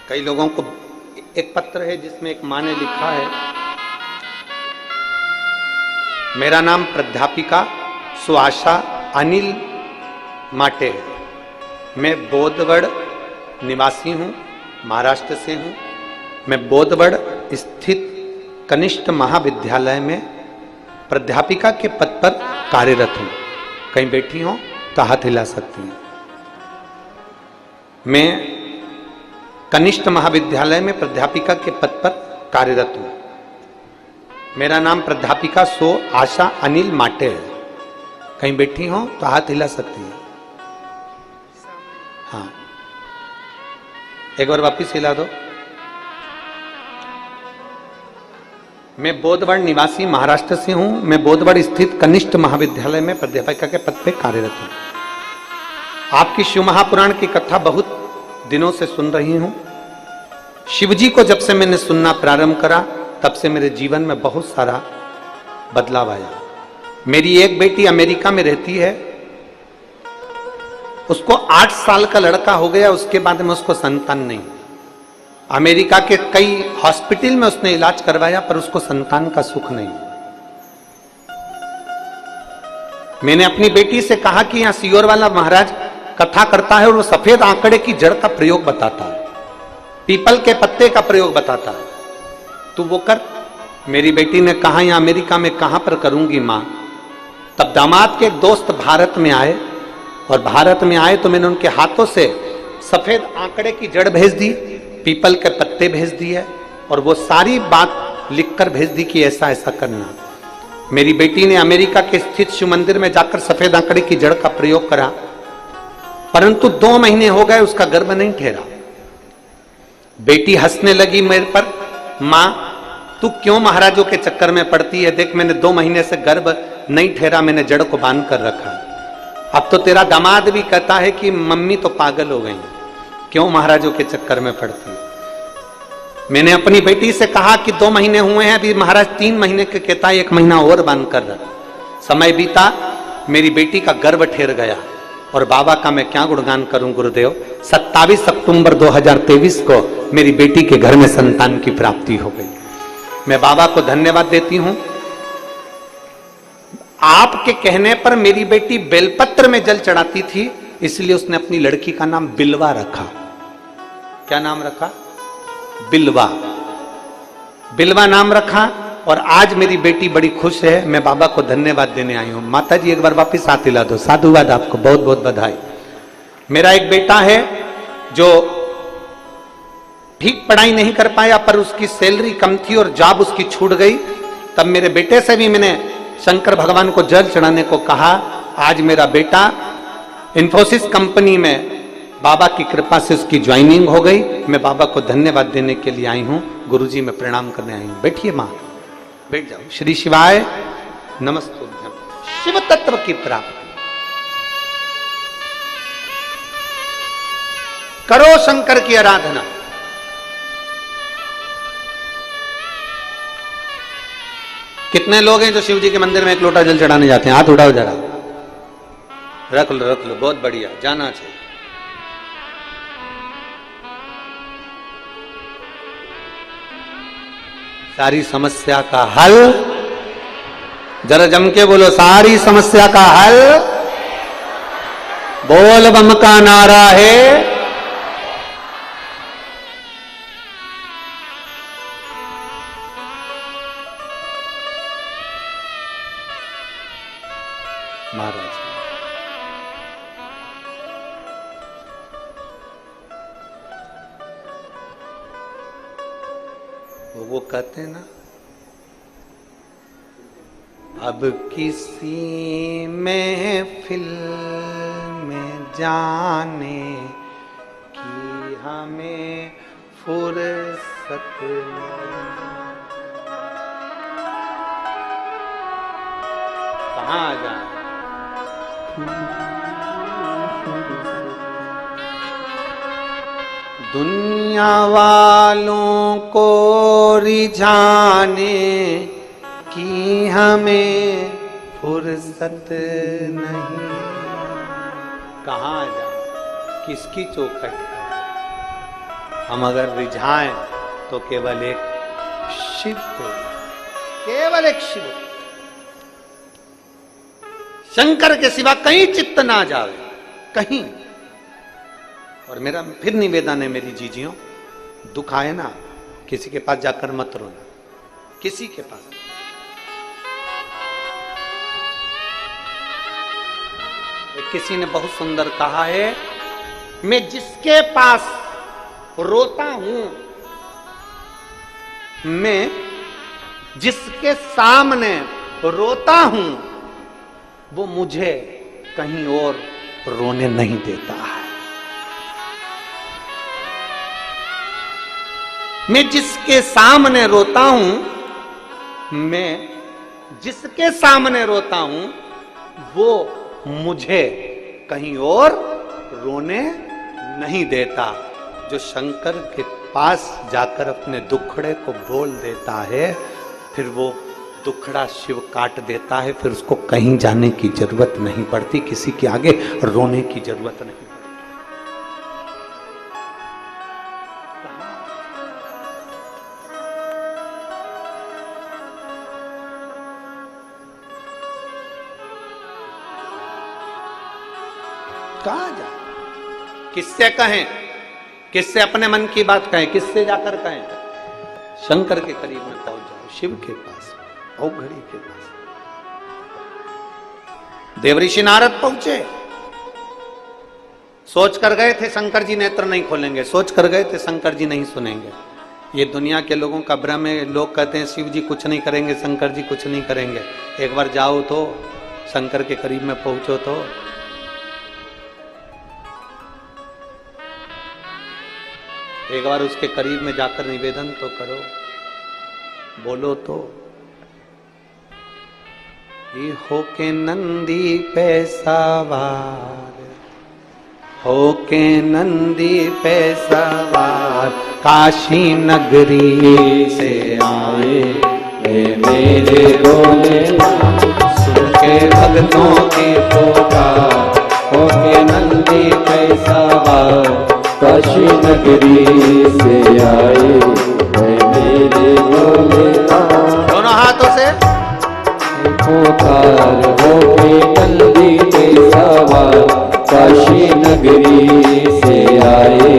A: कई लोगों को एक पत्र है जिसमें एक माँ ने लिखा है, मेरा नाम प्राध्यापिका सुआशा अनिल माटे है, मैं बोधगढ़ निवासी हूँ, महाराष्ट्र से हूँ। मैं बोधगढ़ स्थित कनिष्ठ महाविद्यालय में प्राध्यापिका के पद पर कार्यरत हूँ। कहीं बैठी हो तो हाथ हिला सकती हैं। मैं कनिष्ठ महाविद्यालय में प्राध्यापिका के पद पर कार्यरत हूँ। मेरा नाम प्राध्यापिका सो आशा अनिल माटे है। कहीं बैठी हो तो हाथ हिला सकती है। हाँ, एक बार वापिस हिला दो। मैं बोधगढ़ निवासी महाराष्ट्र से हूं। मैं बोधगढ़ स्थित कनिष्ठ महाविद्यालय में प्राध्यापिका के पद पर कार्यरत हूं। आपकी शिव महापुराण की कथा बहुत दिनों से सुन रही हूं। शिवजी को जब से मैंने सुनना प्रारंभ करा तब से मेरे जीवन में बहुत सारा बदलाव आया। मेरी एक बेटी अमेरिका में रहती है, उसको 8 साल का लड़का हो गया, उसके बाद में उसको संतान नहीं। अमेरिका के कई हॉस्पिटल में उसने इलाज करवाया पर उसको संतान का सुख नहीं। मैंने अपनी बेटी से कहा कि यहां सियोर वाला महाराज कथा करता है और वो सफेद आंकड़े की जड़ का प्रयोग बताता है, पीपल के पत्ते का प्रयोग बताता है, तू वो कर। मेरी बेटी ने कहा यहां अमेरिका में कहां पर करूंगी मां। तब दामाद के एक दोस्त भारत में आए और भारत में आए तो मैंने उनके हाथों से सफेद आंकड़े की जड़ भेज दी, पीपल के पत्ते भेज दिए और वो सारी बात लिखकर भेज दी कि ऐसा ऐसा करना। मेरी बेटी ने अमेरिका के स्थित शिव मंदिर में जाकर सफेद आंकड़े की जड़ का प्रयोग करा, परंतु 2 महीने हो गए उसका गर्भ नहीं ठहरा। बेटी हंसने लगी मेरे पर, मां तू क्यों महाराजों के चक्कर में पड़ती है, देख मैंने 2 महीने से गर्भ नहीं ठहरा, मैंने जड़ को बांध कर रखा। अब तो तेरा दामाद भी कहता है कि मम्मी तो पागल हो गई, क्यों महाराजों के चक्कर में पड़ती है। मैंने अपनी बेटी से कहा कि 2 महीने हुए हैं, अभी महाराज 3 महीने के कहता है, 1 महीना और बांध कर रख। समय बीता, मेरी बेटी का गर्भ ठहर गया और बाबा का मैं क्या गुणगान करूं गुरुदेव। 27 अक्टूबर 2023 को मेरी बेटी के घर में संतान की प्राप्ति हो गई। मैं बाबा को धन्यवाद देती हूं। आपके कहने पर मेरी बेटी बेलपत्र में जल चढ़ाती थी, इसलिए उसने अपनी लड़की का नाम बिलवा रखा। क्या नाम रखा? बिलवा। बिलवा नाम रखा और आज मेरी बेटी बड़ी खुश है। मैं बाबा को धन्यवाद देने आई हूं। माता जी एक बार वापिस हाथ हिला दो। साधुवाद, आपको बहुत बहुत बधाई। मेरा एक बेटा है जो ठीक पढ़ाई नहीं कर पाया पर उसकी सैलरी कम थी और जॉब उसकी छूट गई। तब मेरे बेटे से भी मैंने शंकर भगवान को जल चढ़ाने को कहा। आज मेरा बेटा इंफोसिस कंपनी में बाबा की कृपा से उसकी ज्वाइनिंग हो गई। मैं बाबा को धन्यवाद देने के लिए आई हूं, गुरुजी मैं प्रणाम करने आई हूं। बैठिए मां, बैठ जाओ। श्री शिवाय नमस्तुभ्यम। शिव तत्व की प्राप्ति करो, शंकर की आराधना। कितने लोग हैं जो शिव जी के मंदिर में 1 लोटा जल चढ़ाने जाते हैं? हाथ उठाओ जरा। रख लो रख लो, बहुत बढ़िया, जाना चाहिए। सारी समस्या का हल, जरा जम के बोलो, सारी समस्या का हल बोल बम का नारा है। महाराज वो कहते हैं ना, अब किसी महफिल में जाने की हमें फुर्सत कहाँ आ जाए। दुनिया वालों को रिझाने की हमें फुर्सत नहीं। कहाँ जाए, किसकी चौखट है। हम अगर रिझाएं तो केवल एक शिव को, केवल एक शिव, शंकर के सिवा कहीं चित्त ना जावे, कहीं। और मेरा फिर निवेदन है मेरी जीजियों, दुख आए ना किसी के पास जाकर मत रोना, किसी के पास। किसी ने बहुत सुंदर कहा है, मैं जिसके पास रोता हूं, मैं जिसके सामने रोता हूं, वो मुझे कहीं और रोने नहीं देता है। मैं जिसके सामने रोता हूं, मैं जिसके सामने रोता हूं, वो मुझे कहीं और रोने नहीं देता। जो शंकर के पास जाकर अपने दुखड़े को बोल देता है, फिर वो दुखड़ा शिव काट देता है, फिर उसको कहीं जाने की जरूरत नहीं पड़ती, किसी के आगे रोने की जरूरत नहीं पड़ती। कहाँ जा, किससे कहें, किससे अपने मन की बात कहें, किससे जाकर कहें? शंकर के करीब में पहुंच जाओ, शिव के पास, औघड़ी के पास। देवऋषि नारद पहुंचे, सोच कर गए थे शंकर जी नेत्र नहीं खोलेंगे, सोच कर गए थे शंकर जी नहीं सुनेंगे। ये दुनिया के लोगों का भ्रम है। लोग कहते हैं शिव जी कुछ नहीं करेंगे, शंकर जी कुछ नहीं करेंगे। एक बार जाओ तो, शंकर के करीब में पहुंचो तो। एक बार उसके करीब में जाकर निवेदन तो करो, बोलो तो। ये होके नंदी पे सवार, होके नंदी पे सवार, काशी नगरी से आए हे मेरे भोलेनाथ। सुन के भक्तों की पुकार, होके नंदी पे सवार,
B: काशी नगरी से आए है मेरे भोलेनाथ।
A: दोनों हाथों से
B: पुकार होके नंदी पे सवार, काशी नगरी से आए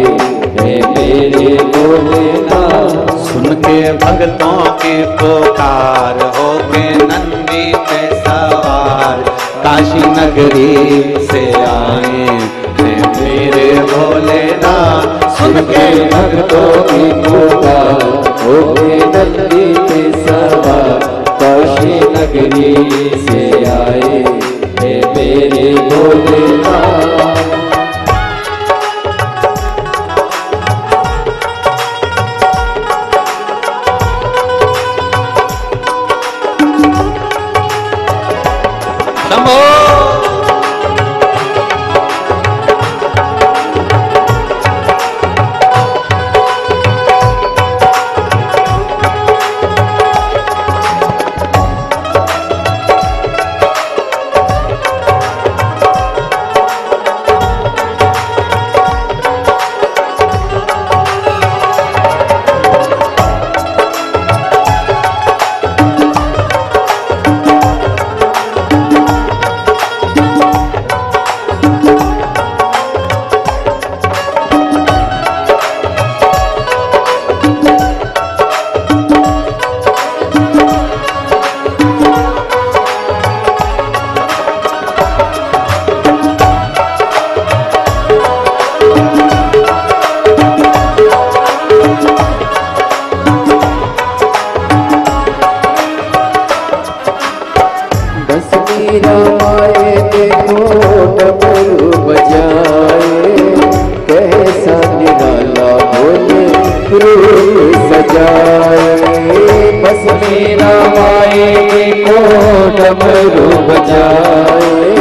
B: है मेरे भोलेनाथ।
A: सुन के भक्तों की पुकार, होके नंदी पे सवार, काशी नगरी से आए हैं मेरे भोलेनाथ।
B: सुन के भक्तों की पुकार, होके नंदी पे सवार, काशी नगरी से आए हे मेरे भोलेनाथ।
A: शंभो
B: रामाए देखो डमरू बजाए, कैसा निराला भोले रूप सजाए। बस मेरा माए देखो डमरू बजाए,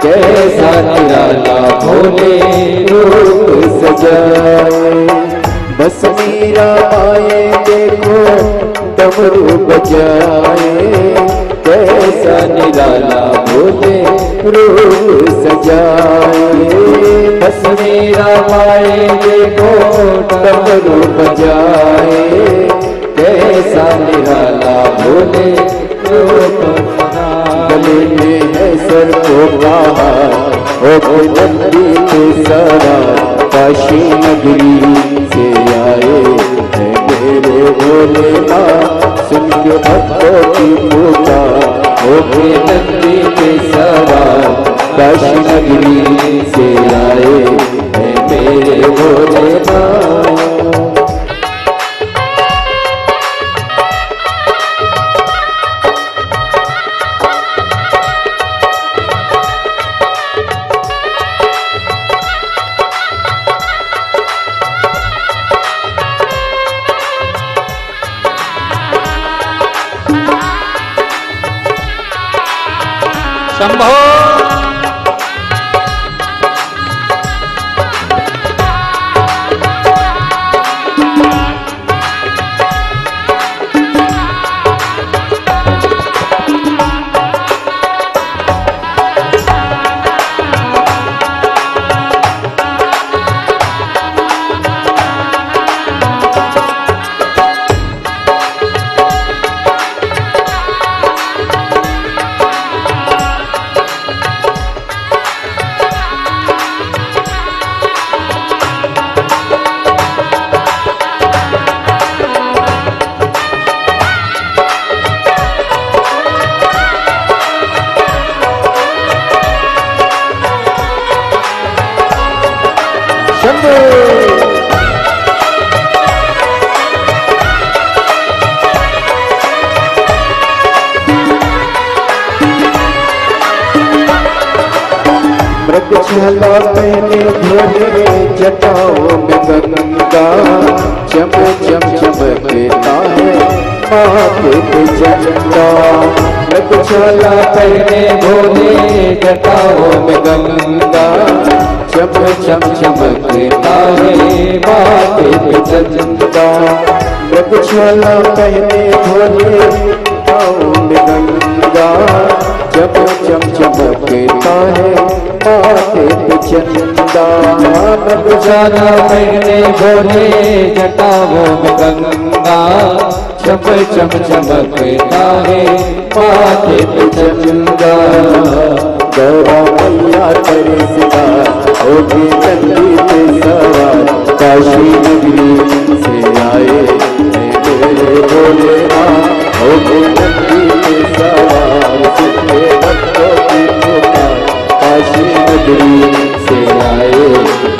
B: कैसा निराला भोले रूप सजाए। बस मेरा माए देखो डमरू बजाए, कैसा निराला भोले रूप सजाए। बस मेरा माए देखो डमरू बजाए, कैसा निराला भोले रूप सजाए। गले में है सर्पों का हार, ओ नंदी के सवार, काशी नगरी से आए हैं मेरे भोलेनाथ। सुन के भक्तों की पुकार, होके नंदी के सवार, काशी नगरी से आए हैं मेरे भोलेनाथ।
A: शंभो
B: मृगशाला पहने भोले जटाओं में गंगा, चम चम चमकता है माथे पे चंदा। मृगशाला पहने भोले जटाओं में गंगा, चम चम चमकता है माथे पे चंदा। मृगशाला पहने भोले जटाओं में गंगा, चम चम चमकता है माथे पे चंदा। मृगशाला पहने भोले जटाओं में गंगा, चम चम चमकता है माथे पे चंदा। गौरा मैया करे सिदा होके चंदी पे सवार, काशी नगरी से आए मेरे भोलेनाथ होके चंदी पे सवार, सुने भक्तों की पुकार, काशी नगरी से आए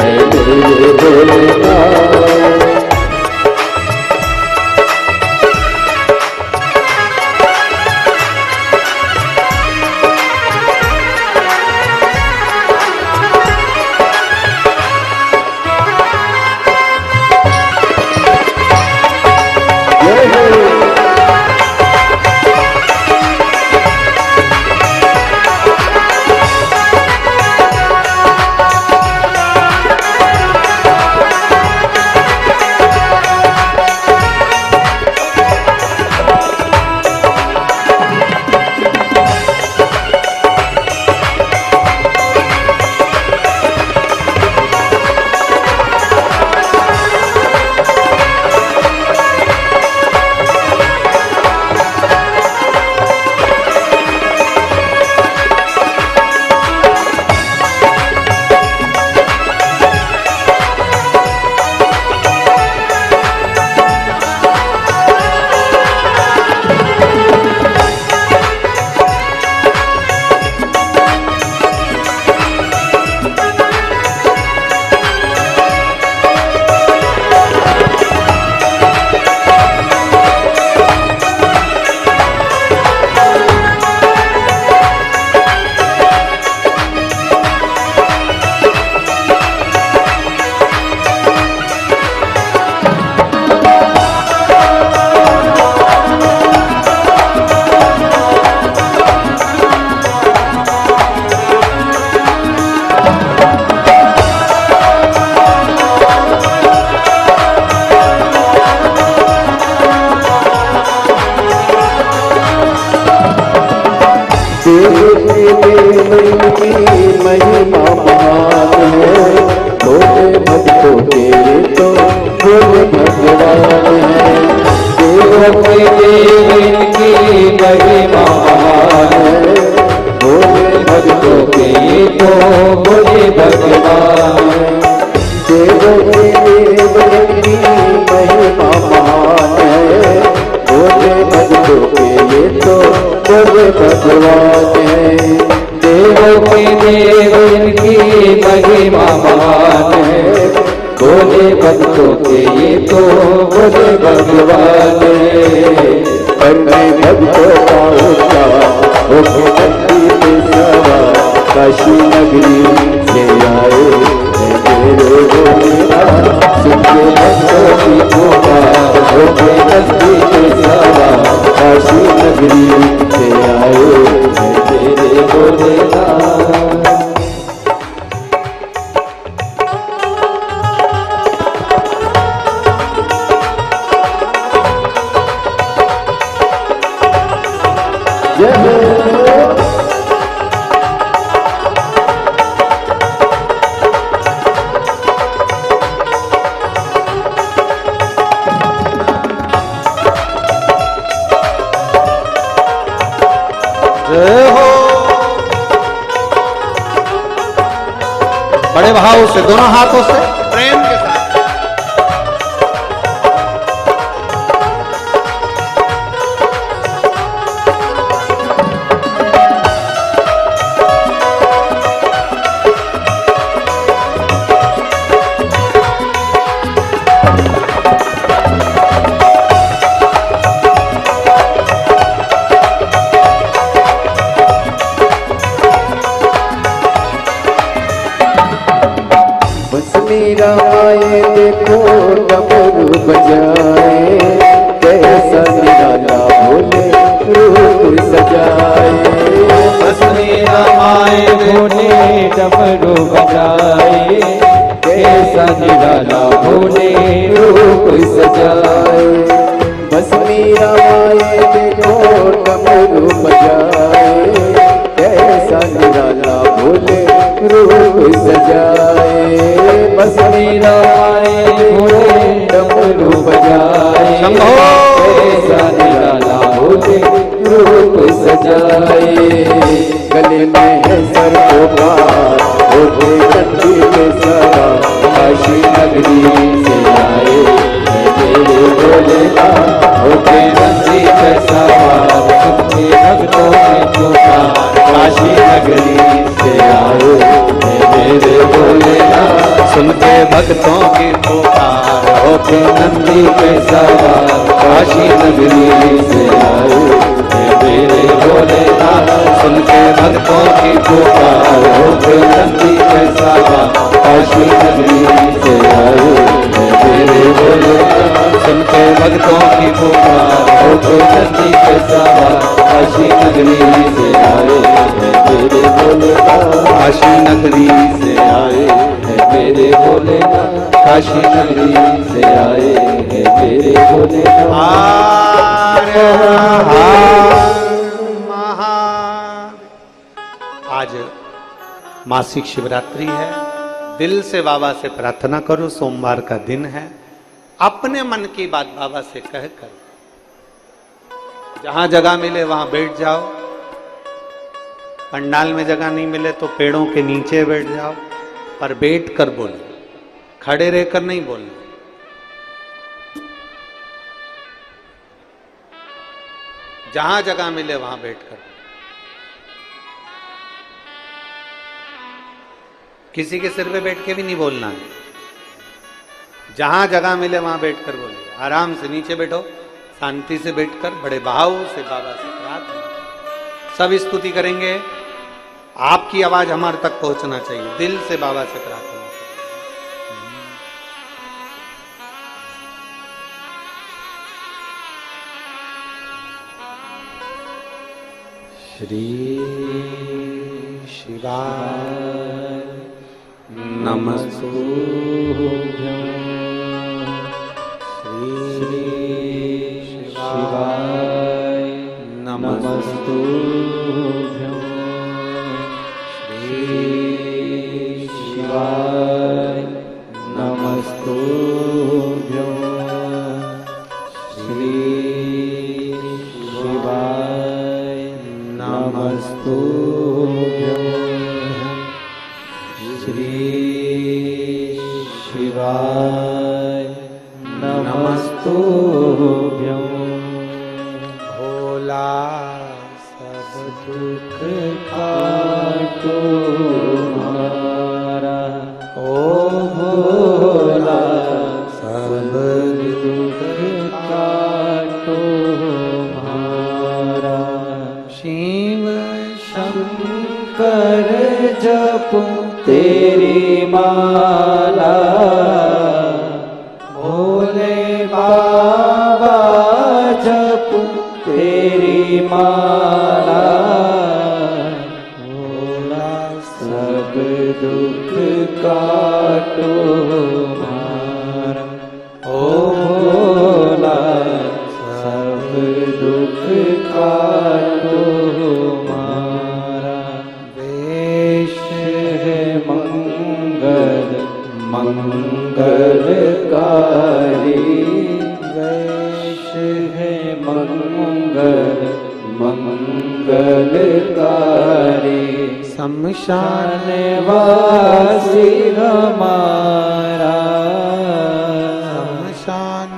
B: मेरे भोलेनाथ। महिमा महान है, भोले भक्तों के तो भोले भगवान है। देवों के देव इनकी महिमा महान है, भोले भक्तों के तो भोले भगवान है। देवों के देव इनकी महिमा महान है, भोले भक्तों के तो भोले भगवान है। देवों के देव इनकी महिमा महान है, भोले भक्तों के ये तो भोले भगवान है। पर मैं भक्तों का उद्धार होके धरती पे सवार, काशी नगरी से आए मेरे भोलेनाथ, सुनके भक्तों की पुकार होके धरती पे सवार, काशी नगरी से आए मेरे भोलेनाथ।
A: जय हो। बड़े भाव से दोनों हाथों से प्रेम के साथ
B: मीरा आए देखो डमरू बजाए, कैसा निराला भोले रूप सजाए।
C: बस मीरा आए भोले डमरू बजाए, कैसा निराला भोले रूप सजाए।
B: बस मीरा आए देखो डमरू बजाए, कैसा निराला भोले रूप सजाए। बस मीरा आए भोले डमरू बजाए, कैसा निराला भोले रूप सजाए। गले में है सरपोकार होते कंठी में सवार, काशी नगरी से आए मेरे भोलेनाथ
C: होते नंदी पे सवार, सबके भक्तों में पुकार, काशी नगरी से आए मेरे भोलेनाथ।
A: सुनते भक्तों की पुकार,
C: होते नंदी पे सवार, काशी नगरी से आए मेरे भोलेनाथ।
A: सुनते भक्तों की पुकार,
C: होते नंदी पे सवार, काशी नगरी से आए मेरे भोलेनाथ।
A: सुनते भक्तों की पुकार,
C: होते नंदी पे सवार, काशी नगरी से आए मेरे भोलेनाथ।
A: काशी नगरी
C: से आए हैं मेरे भोलेनाथ, काशी नगरी से आए हैं मेरे भोलेनाथ।
A: आज मासिक शिवरात्रि है। दिल से बाबा से प्रार्थना करो, सोमवार का दिन है। अपने मन की बात बाबा से कहकर जहां जगह मिले वहां बैठ जाओ। पंडाल में जगह नहीं मिले तो पेड़ों के नीचे बैठ जाओ, पर बैठ कर बोलो, खड़े रहकर नहीं बोलना। जहां जगह मिले वहां बैठकर। किसी के सिर पे बैठ के भी नहीं बोलना है। जहां जगह मिले वहां बैठकर बोलिए। आराम से नीचे बैठो, शांति से बैठकर बड़े भाव से बाबा से प्रार्थना। सब स्तुति करेंगे। आपकी आवाज हमारे तक पहुंचना चाहिए। दिल से बाबा से प्रार्थना। श्री शिवाय नमस्तुभ्यं। श्री शिवाय नमस्तुभ्यं। श्री शिवाय नमस्तुभ्यं। श्री शिवाय नमस्तुभ्यं। श्री शिवाय नमस्तुभ्यं। भोला सब दुख काटो हमारा, ओ भोला सब दुख काटो हमारा। शिव शंकर जपो तेरी माला, भोले बाबा जपो तेरी माला। भोला सब दुख काटो हमारा, ओ भोला सब दुख काटो हमारा। वेश है मंगल मंगलकारी, वेश है मंगल मंगलकारी। शमशान वासी हमारा, शमशान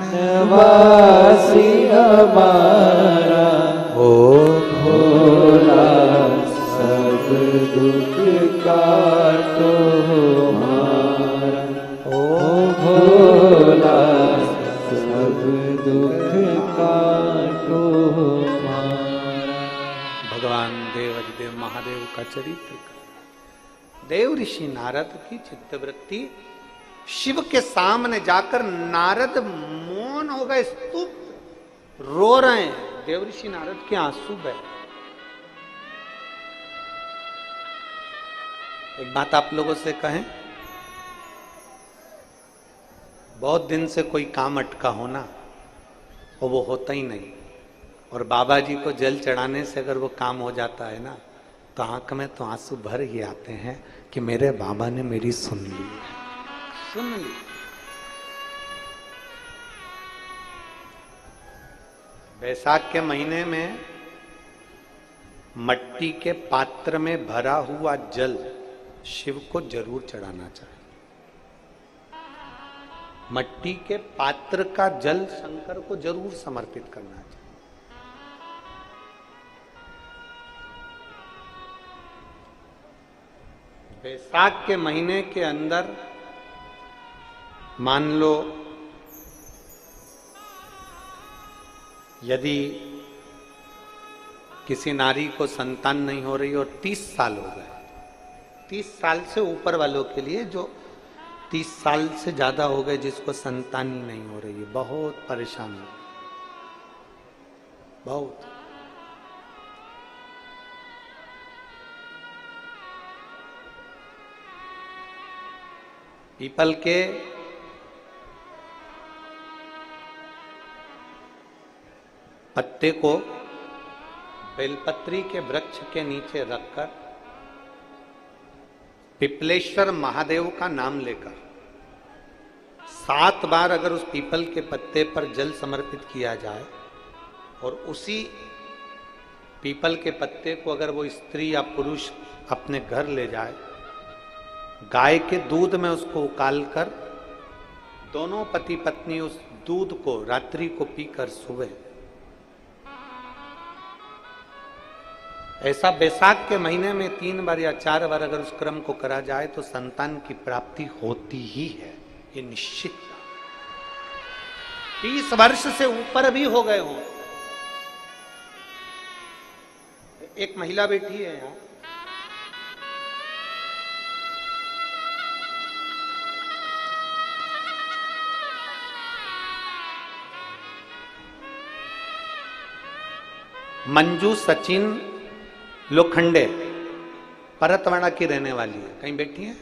A: वासी हमारा। ओ भोला सब दुख काटो हमारा, ओ भोला सब दुख काटो हमारा। भगवान देवाधिदेव महादेव का चरित्र, देव ऋषि नारद की चित्तवृत्ति शिव के सामने जाकर नारद मौन हो गए, स्तुप रो रहे हैं। देवऋषि नारद के आंसू बहे। एक बात आप लोगों से कहें, बहुत दिन से कोई काम अटका हो ना, और वो होता ही नहीं, और बाबा जी को जल चढ़ाने से अगर वो काम हो जाता है ना, तो आंख में तो आंसू भर ही आते हैं कि मेरे बाबा ने मेरी सुन ली, सुन ली। बैसाख के महीने में मट्टी के पात्र में भरा हुआ जल शिव को जरूर चढ़ाना चाहिए। मट्टी के पात्र का जल शंकर को जरूर समर्पित करना चाहिए। बैसाख के महीने के अंदर मान लो यदि किसी नारी को संतान नहीं हो रही और 30 साल हो गए, 30 साल से ऊपर वालों के लिए, जो 30 साल से ज्यादा हो गए जिसको संतान ही नहीं हो रही है, बहुत परेशान हो, बहुत। पीपल के पत्ते को बेलपत्री के वृक्ष के नीचे रखकर पिपलेश्वर महादेव का नाम लेकर 7 बार अगर उस पीपल के पत्ते पर जल समर्पित किया जाए, और उसी पीपल के पत्ते को अगर वो स्त्री या पुरुष अपने घर ले जाए, गाय के दूध में उसको उकालकर दोनों पति पत्नी उस दूध को रात्रि को पीकर सुबह, ऐसा बैसाख के महीने में 3 बार या 4 बार अगर उस क्रम को करा जाए तो संतान की प्राप्ति होती ही है, ये निश्चित। 30 वर्ष से ऊपर भी हो गए हों। एक महिला बैठी है यहां, मंजू सचिन लोखंडे, परतवाड़ा की रहने वाली है, कहीं बैठी है?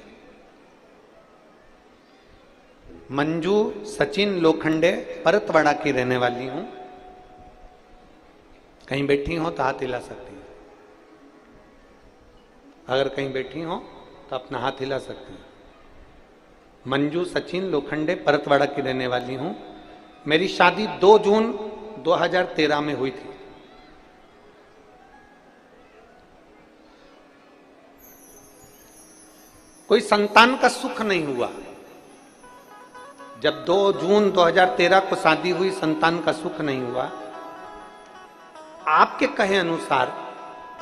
A: मंजू सचिन लोखंडे, परतवाड़ा की रहने वाली हूं, कहीं बैठी हो तो हाथ हिला सकती है। अगर कहीं बैठी हो तो अपना हाथ हिला सकती है। मंजू सचिन लोखंडे, परतवाड़ा की रहने वाली हूं। मेरी शादी 2 जून 2013 में हुई थी। कोई संतान का सुख नहीं हुआ। जब 2 जून 2013 को शादी हुई, संतान का सुख नहीं हुआ। आपके कहे अनुसार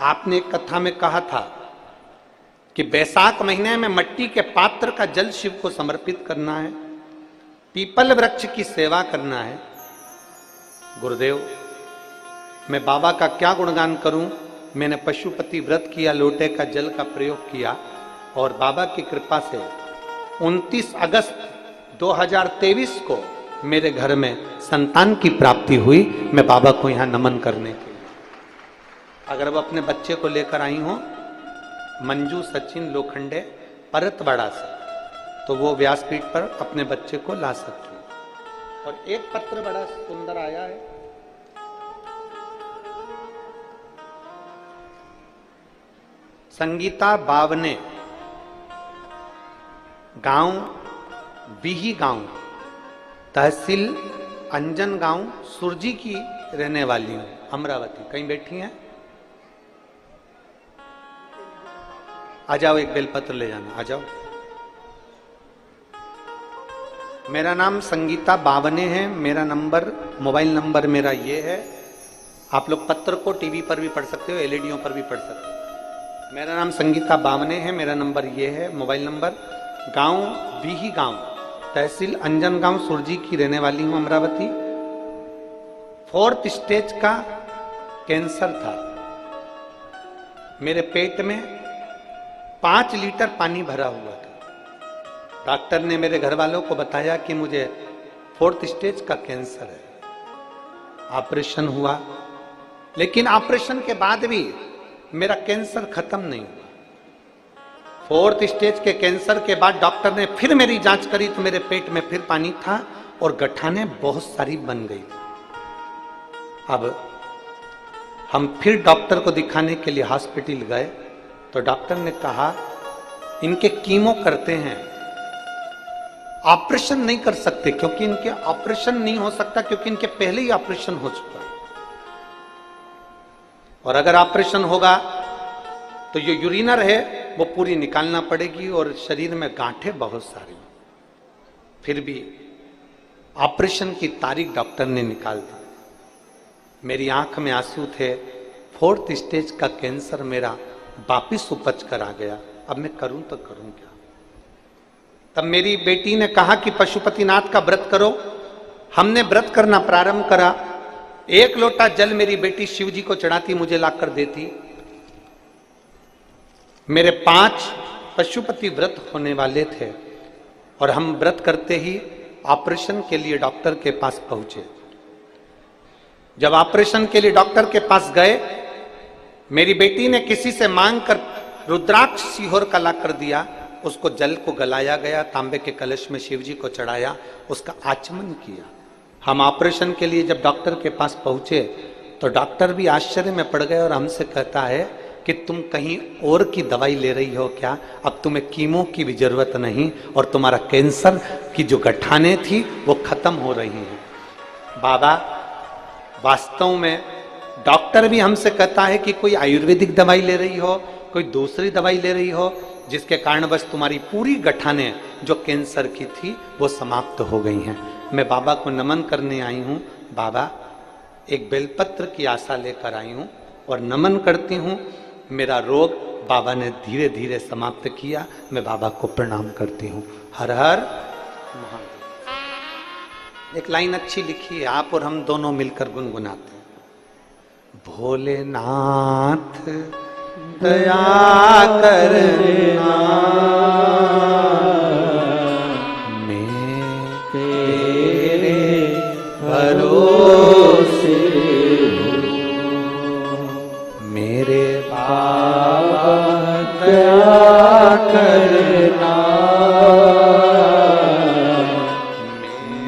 A: आपने एक कथा में कहा था कि बैसाख महीने में मट्टी के पात्र का जल शिव को समर्पित करना है, पीपल वृक्ष की सेवा करना है। गुरुदेव, मैं बाबा का क्या गुणगान करूं? मैंने पशुपति व्रत किया, लोटे का जल का प्रयोग किया, और बाबा की कृपा से 29 अगस्त 2023 को मेरे घर में संतान की प्राप्ति हुई। मैं बाबा को यहां नमन करने के लिए, अगर वो अपने बच्चे को लेकर आई हो, मंजू सचिन लोखंडे परतवाड़ा से, तो वो व्यासपीठ पर अपने बच्चे को ला सकती है। और एक पत्र बड़ा सुंदर आया है, संगीता बावने, गांव बीही गांव, तहसील अंजन गांव, सुरजी की रहने वाली हूं, अमरावती। कहीं बैठी हैं? आ जाओ, एक बेलपत्र ले जाना, आ जाओ। मेरा नाम संगीता बावने है। मेरा नंबर, मोबाइल नंबर मेरा ये है। आप लोग पत्र को टीवी पर भी पढ़ सकते हो, एलईडीओ पर भी पढ़ सकते हो। मेरा नाम संगीता बावने है। मेरा नंबर ये है, मोबाइल नंबर। गांव बीही गांव, तहसील अंजन गांव, सुरजी की रहने वाली हूं, अमरावती। 4th स्टेज का कैंसर था। मेरे पेट में 5 लीटर पानी भरा हुआ था। डॉक्टर ने मेरे घर वालों को बताया कि मुझे 4th स्टेज का कैंसर है। ऑपरेशन हुआ, लेकिन ऑपरेशन के बाद भी मेरा कैंसर खत्म नहीं हुआ। 4th स्टेज के कैंसर के बाद डॉक्टर ने फिर मेरी जांच करी तो मेरे पेट में फिर पानी था और गठाने बहुत सारी बन गई। अब हम फिर डॉक्टर को दिखाने के लिए हॉस्पिटल गए तो डॉक्टर ने कहा इनके कीमो करते हैं, ऑपरेशन नहीं कर सकते, क्योंकि इनके ऑपरेशन नहीं हो सकता क्योंकि इनके पहले ही ऑपरेशन हो चुका है, और अगर ऑपरेशन होगा तो ये यूरिनर है वो पूरी निकालना पड़ेगी और शरीर में गांठें बहुत सारी। फिर भी ऑपरेशन की तारीख डॉक्टर ने निकाल दी। मेरी आंख में आंसू थे। 4th स्टेज का कैंसर मेरा वापिस उपज कर आ गया। अब मैं करूं तो करूं क्या? तब मेरी बेटी ने कहा कि पशुपतिनाथ का व्रत करो। हमने व्रत करना प्रारंभ करा। 1 लोटा जल मेरी बेटी शिव जी को चढ़ाती, मुझे लाकर देती। मेरे 5 पशुपति व्रत होने वाले थे और हम व्रत करते ही ऑपरेशन के लिए डॉक्टर के पास पहुंचे। जब ऑपरेशन के लिए डॉक्टर के पास गए, मेरी बेटी ने किसी से मांग कर रुद्राक्ष सीहोर का ला कर दिया। उसको जल को गलाया गया, तांबे के कलश में शिव जी को चढ़ाया, उसका आचमन किया। हम ऑपरेशन के लिए जब डॉक्टर के पास पहुंचे तो डॉक्टर भी आश्चर्य में पड़ गए और हमसे कहता है कि तुम कहीं और की दवाई ले रही हो क्या? अब तुम्हें कीमो की भी जरूरत नहीं और तुम्हारा कैंसर की जो गठाने थी वो खत्म हो रही हैं। बाबा, वास्तव में डॉक्टर भी हमसे कहता है कि कोई आयुर्वेदिक दवाई ले रही हो, कोई दूसरी दवाई ले रही हो, जिसके कारणवश तुम्हारी पूरी गठाने जो कैंसर की थी वो समाप्त हो गई हैं। मैं बाबा को नमन करने आई हूँ। बाबा, एक बेलपत्र की आशा लेकर आई हूँ और नमन करती हूँ। मेरा रोग बाबा ने धीरे धीरे समाप्त किया। मैं बाबा को प्रणाम करती हूँ। हर हर महादेव। एक लाइन अच्छी लिखी है, आप और हम दोनों मिलकर गुनगुनाते हैं। भोलेनाथ दया करना, मैं तेरे भरोसे मेरे बाबा दया करना,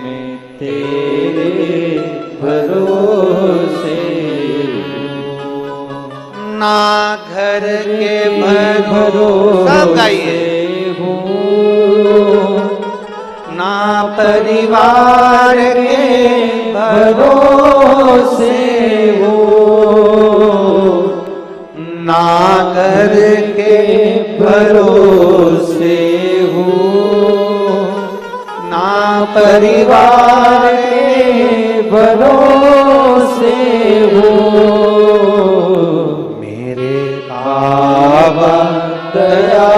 A: मैं तेरे भरोसे ना घर के भरोसा हूँ, ना परिवार के भरोसे हूँ, ना घर के भरोसे हूँ, ना परिवार के भरोसे हूँ, मेरे बाबा दया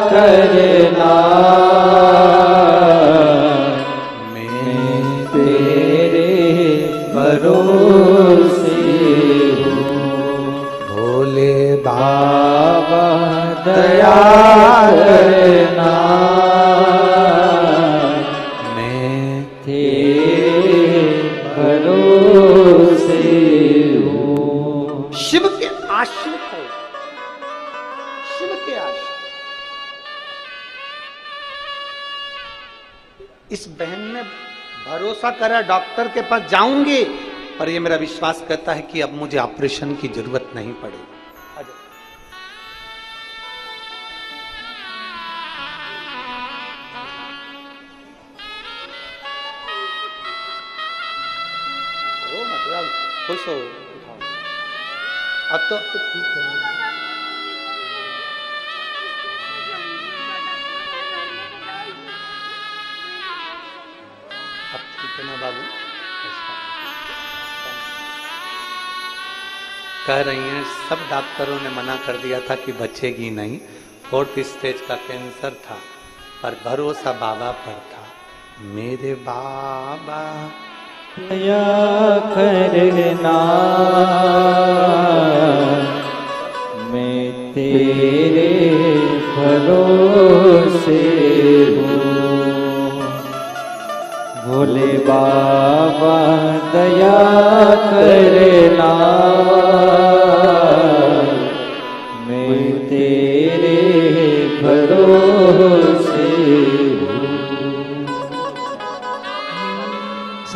A: करना, मैं तेरे भरोसे हूँ। भोले बाबा दया करना, मैं तेरे भरोसे हूँ। शिव के आश्रित हो, शिव के आश्रित। इस बहन ने भरोसा करा, डॉक्टर के पास जाऊंगी, पर यह मेरा विश्वास कहता है कि अब मुझे ऑपरेशन की जरूरत नहीं पड़ेगी। खुश हो, अब तो ठीक है। अब ठीक है ना बाबू? कह रही हैं सब डॉक्टरों ने मना कर दिया था कि बचेगी नहीं, 4th स्टेज का कैंसर था, पर भरोसा बाबा पर था। मेरे बाबा
C: दया करना, मैं तेरे भरोसे हूँ।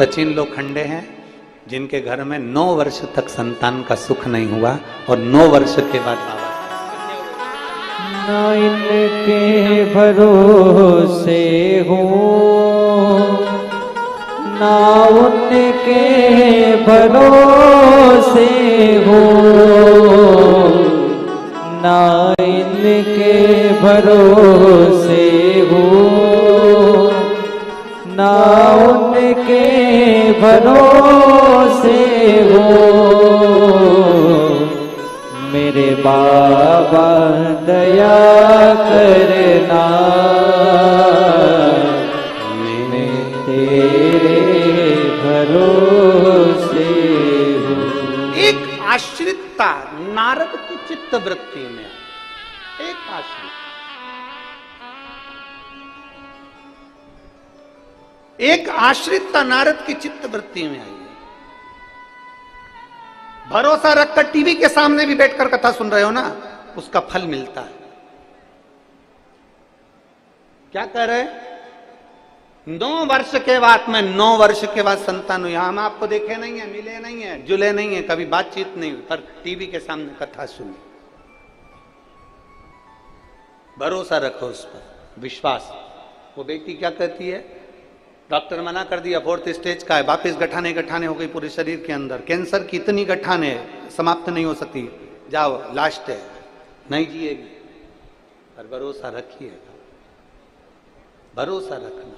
A: सचिन लोखंडे हैं जिनके घर में 9 वर्ष तक संतान का सुख नहीं हुआ और 9 वर्ष के बाद बाबा
C: ना इनके भरोसे हो ना उनके भरोसे हो ना इनके भरोसे हो ना उनके भरोसे हो मेरे बाबा दया करना मैं तेरे भरोसे हूँ।
A: एक आश्रितता नारद की चित्त वृत्ति में, एक आश्रित, एक आश्रितता नारद की चित्त वृत्ति में आई। भरोसा रखकर टीवी के सामने भी बैठकर कथा सुन रहे हो ना, उसका फल मिलता है। क्या कह रहे? 9 वर्ष के बाद में 9 वर्ष के बाद संतान हुई। हम आपको देखे नहीं है, मिले नहीं है, जुले नहीं है, कभी बातचीत नहीं हुई, पर टीवी के सामने कथा सुनी। भरोसा रखो उस पर, विश्वास। वो बेटी क्या कहती है? डॉक्टर मना कर दिया 4th स्टेज का है, वापिस गठाने हो गई पूरे शरीर के अंदर, कैंसर की इतनी गठाने समाप्त नहीं हो सकती, जाओ लास्ट है, नहीं जिएगी। पर भरोसा रखिएगा, भरोसा रखना,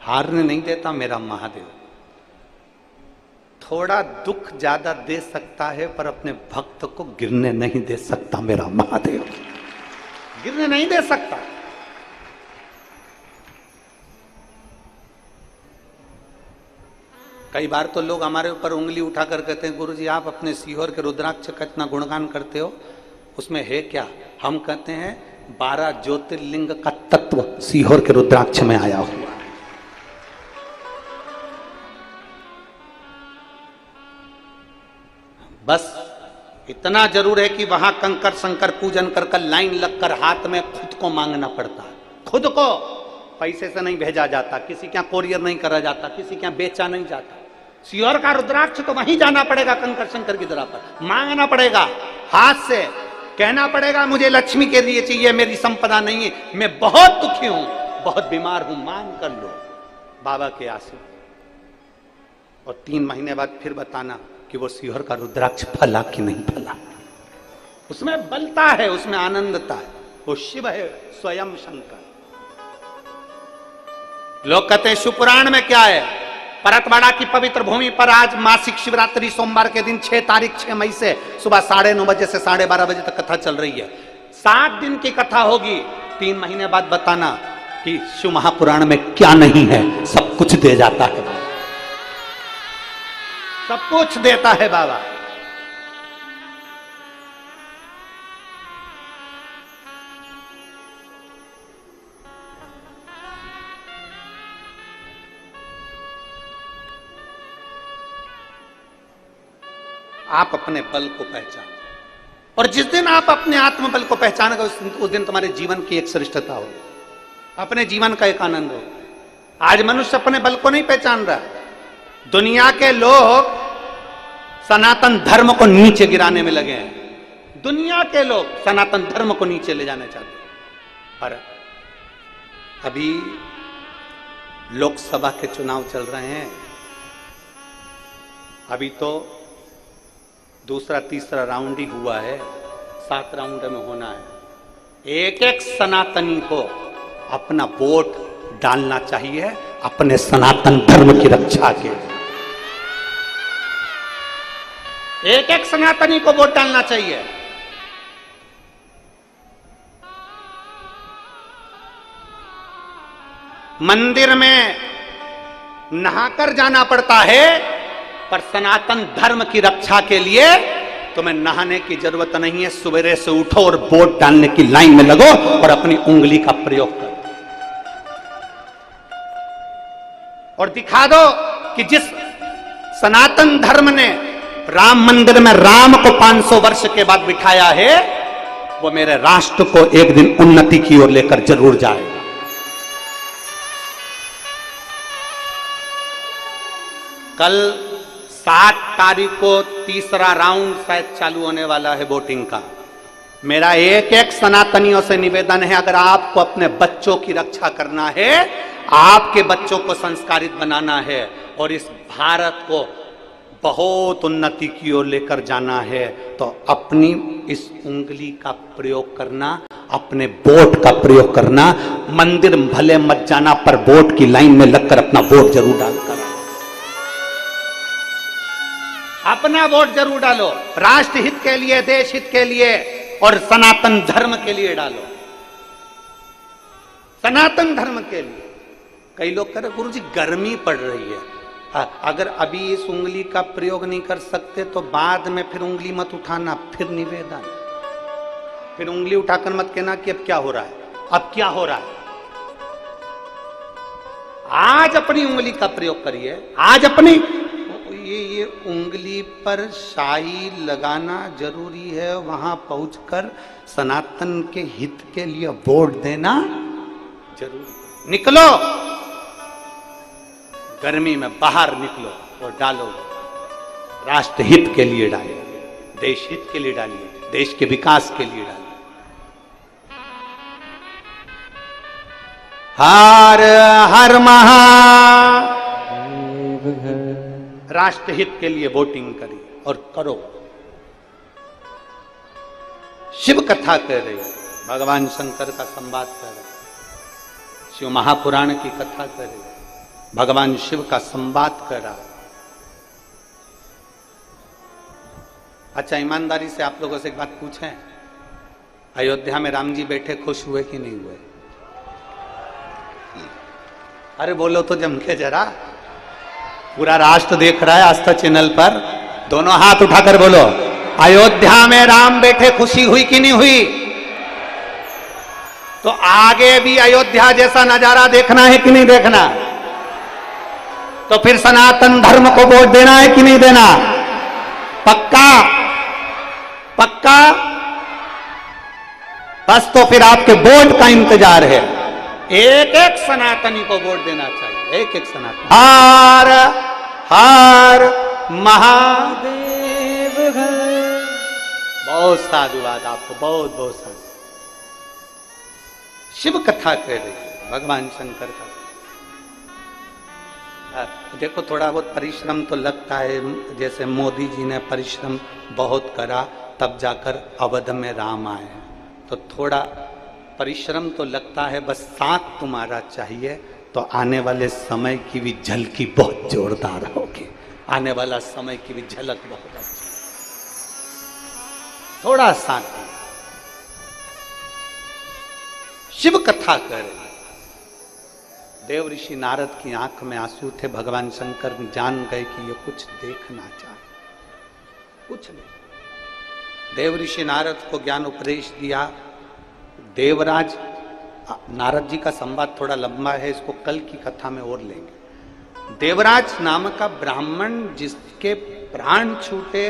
A: हारने नहीं देता मेरा महादेव। थोड़ा दुख ज्यादा दे सकता है पर अपने भक्त को गिरने नहीं दे सकता मेरा महादेव, गिरने नहीं दे सकता। कई बार तो लोग हमारे ऊपर उंगली उठाकर कहते हैं गुरुजी आप अपने सीहोर के रुद्राक्ष का इतना गुणगान करते हो, उसमें है क्या? हम कहते हैं 12 ज्योतिर्लिंग का तत्व सीहोर के रुद्राक्ष में आया हुआ। बस इतना जरूर है कि वहां कंकर शंकर पूजन कर लाइन लगकर हाथ में खुद को मांगना पड़ता है, खुद को। पैसे से नहीं भेजा जाता, किसी के यहाँ कोरियर नहीं करा जाता, किसी के यहाँ बेचा नहीं जाता। सीहोर का रुद्राक्ष तो वहीं जाना पड़ेगा, कंकर शंकर की तरह पर मांगना पड़ेगा, हाथ से कहना पड़ेगा मुझे लक्ष्मी के लिए चाहिए, मेरी संपदा नहीं है, मैं बहुत दुखी हूं, बहुत बीमार हूं, मांग कर लो बाबा के आशीर्वाद। और 3 महीने बाद फिर बताना कि वो सीहोर का रुद्राक्ष फला कि नहीं फला। उसमें बलता है, उसमें आनंदता है, वो शिव है स्वयं शंकर। लोग कहते हैं शिवपुराण में क्या है? परतवाड़ा की पवित्र भूमि पर आज मासिक शिवरात्रि सोमवार के दिन 6 तारीख 6 मई से सुबह 9:30 बजे से 12:30 बजे तक कथा चल रही है। 7 दिन की कथा होगी। 3 महीने बाद बताना कि शिव महापुराण में क्या नहीं है, सब कुछ दे जाता है, सब कुछ देता है बाबा। आप अपने बल को पहचानो, और जिस दिन आप अपने आत्मबल को पहचानोगे उस दिन तुम्हारे जीवन की एक श्रेष्ठता होगी, अपने जीवन का एक आनंद होगा। आज मनुष्य अपने बल को नहीं पहचान रहा। दुनिया के लोग सनातन धर्म को नीचे गिराने में लगे हैं। दुनिया के लोग सनातन धर्म को नीचे ले जाना चाहते हैं। पर अभी लोकसभा के चुनाव चल रहे हैं, अभी तो दूसरा तीसरा राउंड ही हुआ है, 7 राउंड में होना है। एक एक सनातनी को अपना वोट डालना चाहिए अपने सनातन धर्म की रक्षा के। एक एक सनातनी को वोट डालना चाहिए। मंदिर में नहाकर जाना पड़ता है, पर सनातन धर्म की रक्षा के लिए तुम्हें नहाने की जरूरत नहीं है। सवेरे से उठो और वोट डालने की लाइन में लगो और अपनी उंगली का प्रयोग करो और दिखा दो कि जिस सनातन धर्म ने राम मंदिर में राम को 500 वर्ष के बाद बिठाया है, वो मेरे राष्ट्र को एक दिन उन्नति की ओर लेकर जरूर जाएगा। कल 7 तारीख को तीसरा राउंड शायद चालू होने वाला है वोटिंग का। मेरा एक एक सनातनियों से निवेदन है, अगर आपको अपने बच्चों की रक्षा करना है, आपके बच्चों को संस्कारित बनाना है और इस भारत को बहुत उन्नति की ओर लेकर जाना है, तो अपनी इस उंगली का प्रयोग करना, अपने वोट का प्रयोग करना। मंदिर भले मत जाना, पर वोट की लाइन में लगकर अपना वोट जरूर डालकर अपना वोट जरूर डालो। राष्ट्र हित के लिए, देश हित के लिए और सनातन धर्म के लिए डालो। सनातन धर्म के लिए। कई लोग कह रहे गुरुजी गर्मी पड़ रही है, अगर अभी इस उंगली का प्रयोग नहीं कर सकते तो बाद में फिर उंगली मत उठाना। फिर निवेदन, फिर उंगली उठाकर मत कहना कि अब क्या हो रहा है, अब क्या हो रहा है। आज अपनी उंगली का प्रयोग करिए। आज अपनी ये उंगली पर शाही लगाना जरूरी है। वहां पहुंचकर सनातन के हित के लिए वोट देना जरूरी। निकलो गर्मी में, बाहर निकलो और डालो। राष्ट्र हित के लिए डालिए, देश हित के लिए डालिए, देश के विकास के लिए डालिए। हर हर महादेव। राष्ट्र हित के लिए वोटिंग करिए और करो। शिव कथा कह रही है, भगवान शंकर का संवाद कर रहे, शिव महापुराण की कथा कर रही है, भगवान शिव का संवाद कर रहा है। अच्छा, ईमानदारी से आप लोगों से एक बात पूछें, अयोध्या में राम जी बैठे खुश हुए कि नहीं हुए? अरे बोलो तो जम के जरा, पूरा राष्ट्र देख रहा है आस्था चैनल पर। दोनों हाथ उठाकर बोलो, अयोध्या में राम बैठे खुशी हुई कि नहीं हुई? तो आगे भी अयोध्या जैसा नजारा देखना है कि नहीं देखना? तो फिर सनातन धर्म को वोट देना है कि नहीं देना? पक्का पक्का? बस तो फिर आपके वोट का इंतजार है। एक एक सनातनी को वोट देना चाहिए, एक एक सनातन। हर हर महादेव। बहुत साधुवाद आपको, बहुत बहुत साधु। शिव कथा कह रही है, भगवान शंकर का। देखो थोड़ा बहुत परिश्रम तो लगता है, जैसे मोदी जी ने परिश्रम बहुत करा तब जाकर अवध में राम आए हैं, तो थोड़ा परिश्रम तो लगता है, बस साथ तुम्हारा चाहिए तो आने वाले समय की भी झलकी बहुत जोरदार होगी। आने वाला समय की भी झलक बहुत अच्छी। थोड़ा साथ शिव कथा कर रहे। देव ऋषि नारद की आंख में आंसू थे। भगवान शंकर जान गए कि ये कुछ देखना चाहे, कुछ नहीं। देव ऋषि नारद को ज्ञान उपदेश दिया। देवराज, नारद जी का संवाद थोड़ा लंबा है, इसको कल की कथा में और लेंगे। देवराज नाम का ब्राह्मण जिसके प्राण छूटे,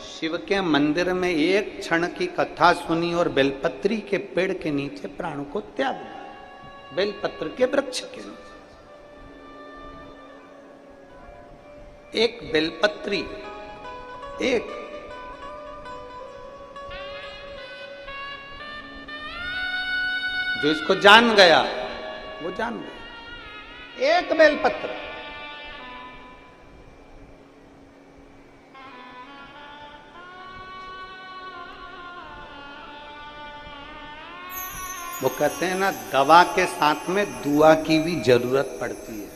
A: शिव के मंदिर में एक क्षण की कथा सुनी और बेलपत्री के पेड़ के नीचे प्राणों को त्याग दिया। बेलपत्र के वृक्ष के नीचे एक बेलपत्री, एक जो इसको जान गया वो जान गया। एक बेलपत्र, वो कहते हैं ना, दवा के साथ में दुआ की भी जरूरत पड़ती है।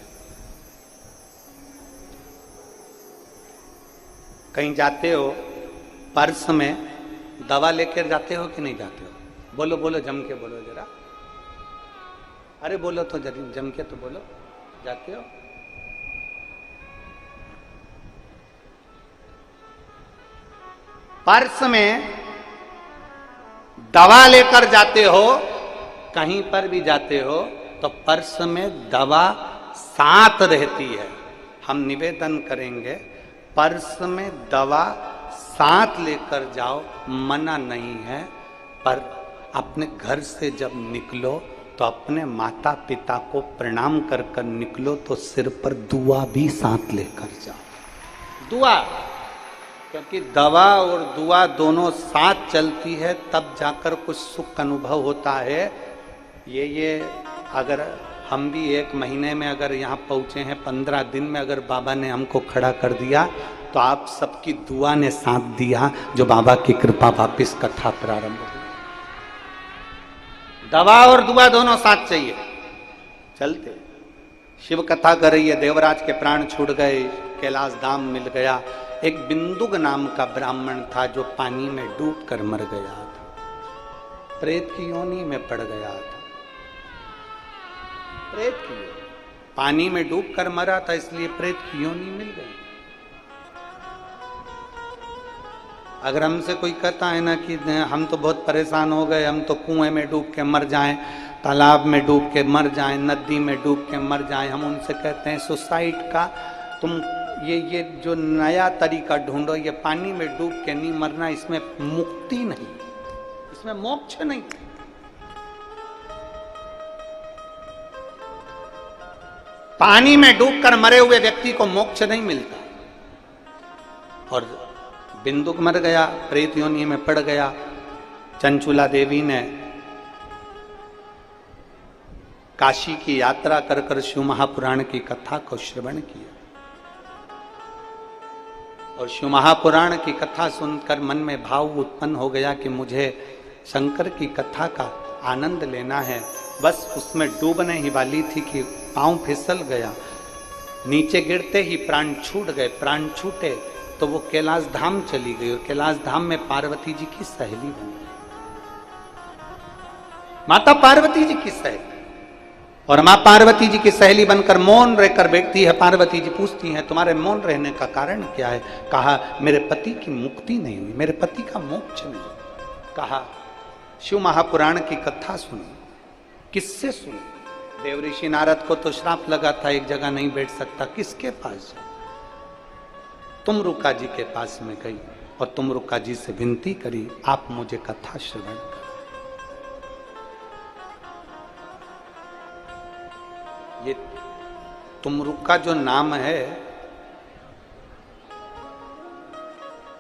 A: कहीं जाते हो, पर्स में दवा लेकर जाते हो कि नहीं जाते हो? बोलो बोलो, जम के बोलो जरा। अरे बोलो तो जम के तो बोलो, जाते हो? पर्स में दवा लेकर जाते हो, कहीं पर भी जाते हो तो पर्स में दवा साथ रहती है। हम निवेदन करेंगे, पर्स में दवा साथ लेकर जाओ, मना नहीं है, पर अपने घर से जब निकलो तो अपने माता पिता को प्रणाम कर कर निकलो, तो सिर पर दुआ भी साथ लेकर जाओ। दुआ, क्योंकि दवा और दुआ दोनों साथ चलती है तब जाकर कुछ सुख अनुभव होता है। ये अगर हम भी 1 महीने में अगर यहाँ पहुँचे हैं, 15 दिन में अगर बाबा ने हमको खड़ा कर दिया तो आप सबकी दुआ ने साथ दिया, जो बाबा की कृपा वापिस कथा प्रारंभ हो। दवा और दुआ दोनों साथ चाहिए, चलते। शिव कथा कर रही है, देवराज के प्राण छूट गए, कैलाश धाम मिल गया। एक बिंदुक नाम का ब्राह्मण था जो पानी में डूब कर मर गया था, प्रेत की योनि में पड़ गया था। प्रेत की पानी में डूब कर मरा था, इसलिए प्रेत की योनि मिल गई। अगर हमसे कोई कहता है ना कि हम तो बहुत परेशान हो गए, हम तो कुएं में डूब के मर जाएं, तालाब में डूब के मर जाएं, नदी में डूब के मर जाएं, हम उनसे कहते हैं सुसाइड का तुम ये जो नया तरीका ढूंढो, ये पानी में डूब के नहीं मरना, इसमें मुक्ति नहीं, इसमें मोक्ष नहीं। पानी में डूबकर मरे हुए व्यक्ति को मोक्ष नहीं मिलता। और बिंदुक मर गया, प्रेत योनि में पड़ गया। चंचुला देवी ने काशी की यात्रा कर कर शिव महापुराण की कथा को श्रवण किया, और शिव महापुराण की कथा सुनकर मन में भाव उत्पन्न हो गया कि मुझे शंकर की कथा का आनंद लेना है। बस उसमें डूबने ही वाली थी कि पांव फिसल गया, नीचे गिरते ही प्राण छूट गए। प्राण छूटे तो वो कैलाश धाम चली गई, और कैलाश धाम में पार्वती जी की सहेली बन गई, माता पार्वती जी की सहेली। और मां पार्वती जी की सहेली बनकर मौन रहकर बैठती है। पार्वती जी पूछती हैं तुम्हारे मौन रहने का कारण क्या है? कहा मेरे पति की मुक्ति नहीं हुई, मेरे पति का मोक्ष नहीं। कहा शिव महापुराण की कथा सुनो। किससे सुनो? देव ऋषि नारद को तो श्राप लगा था, एक जगह नहीं बैठ सकता, किसके पास? तुमरुका जी के पास में गई और तुमरुका जी से विनती करी आप मुझे कथा श्रवण करो। ये तुमरुका जो नाम है,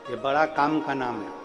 A: ये बड़ा काम का नाम है।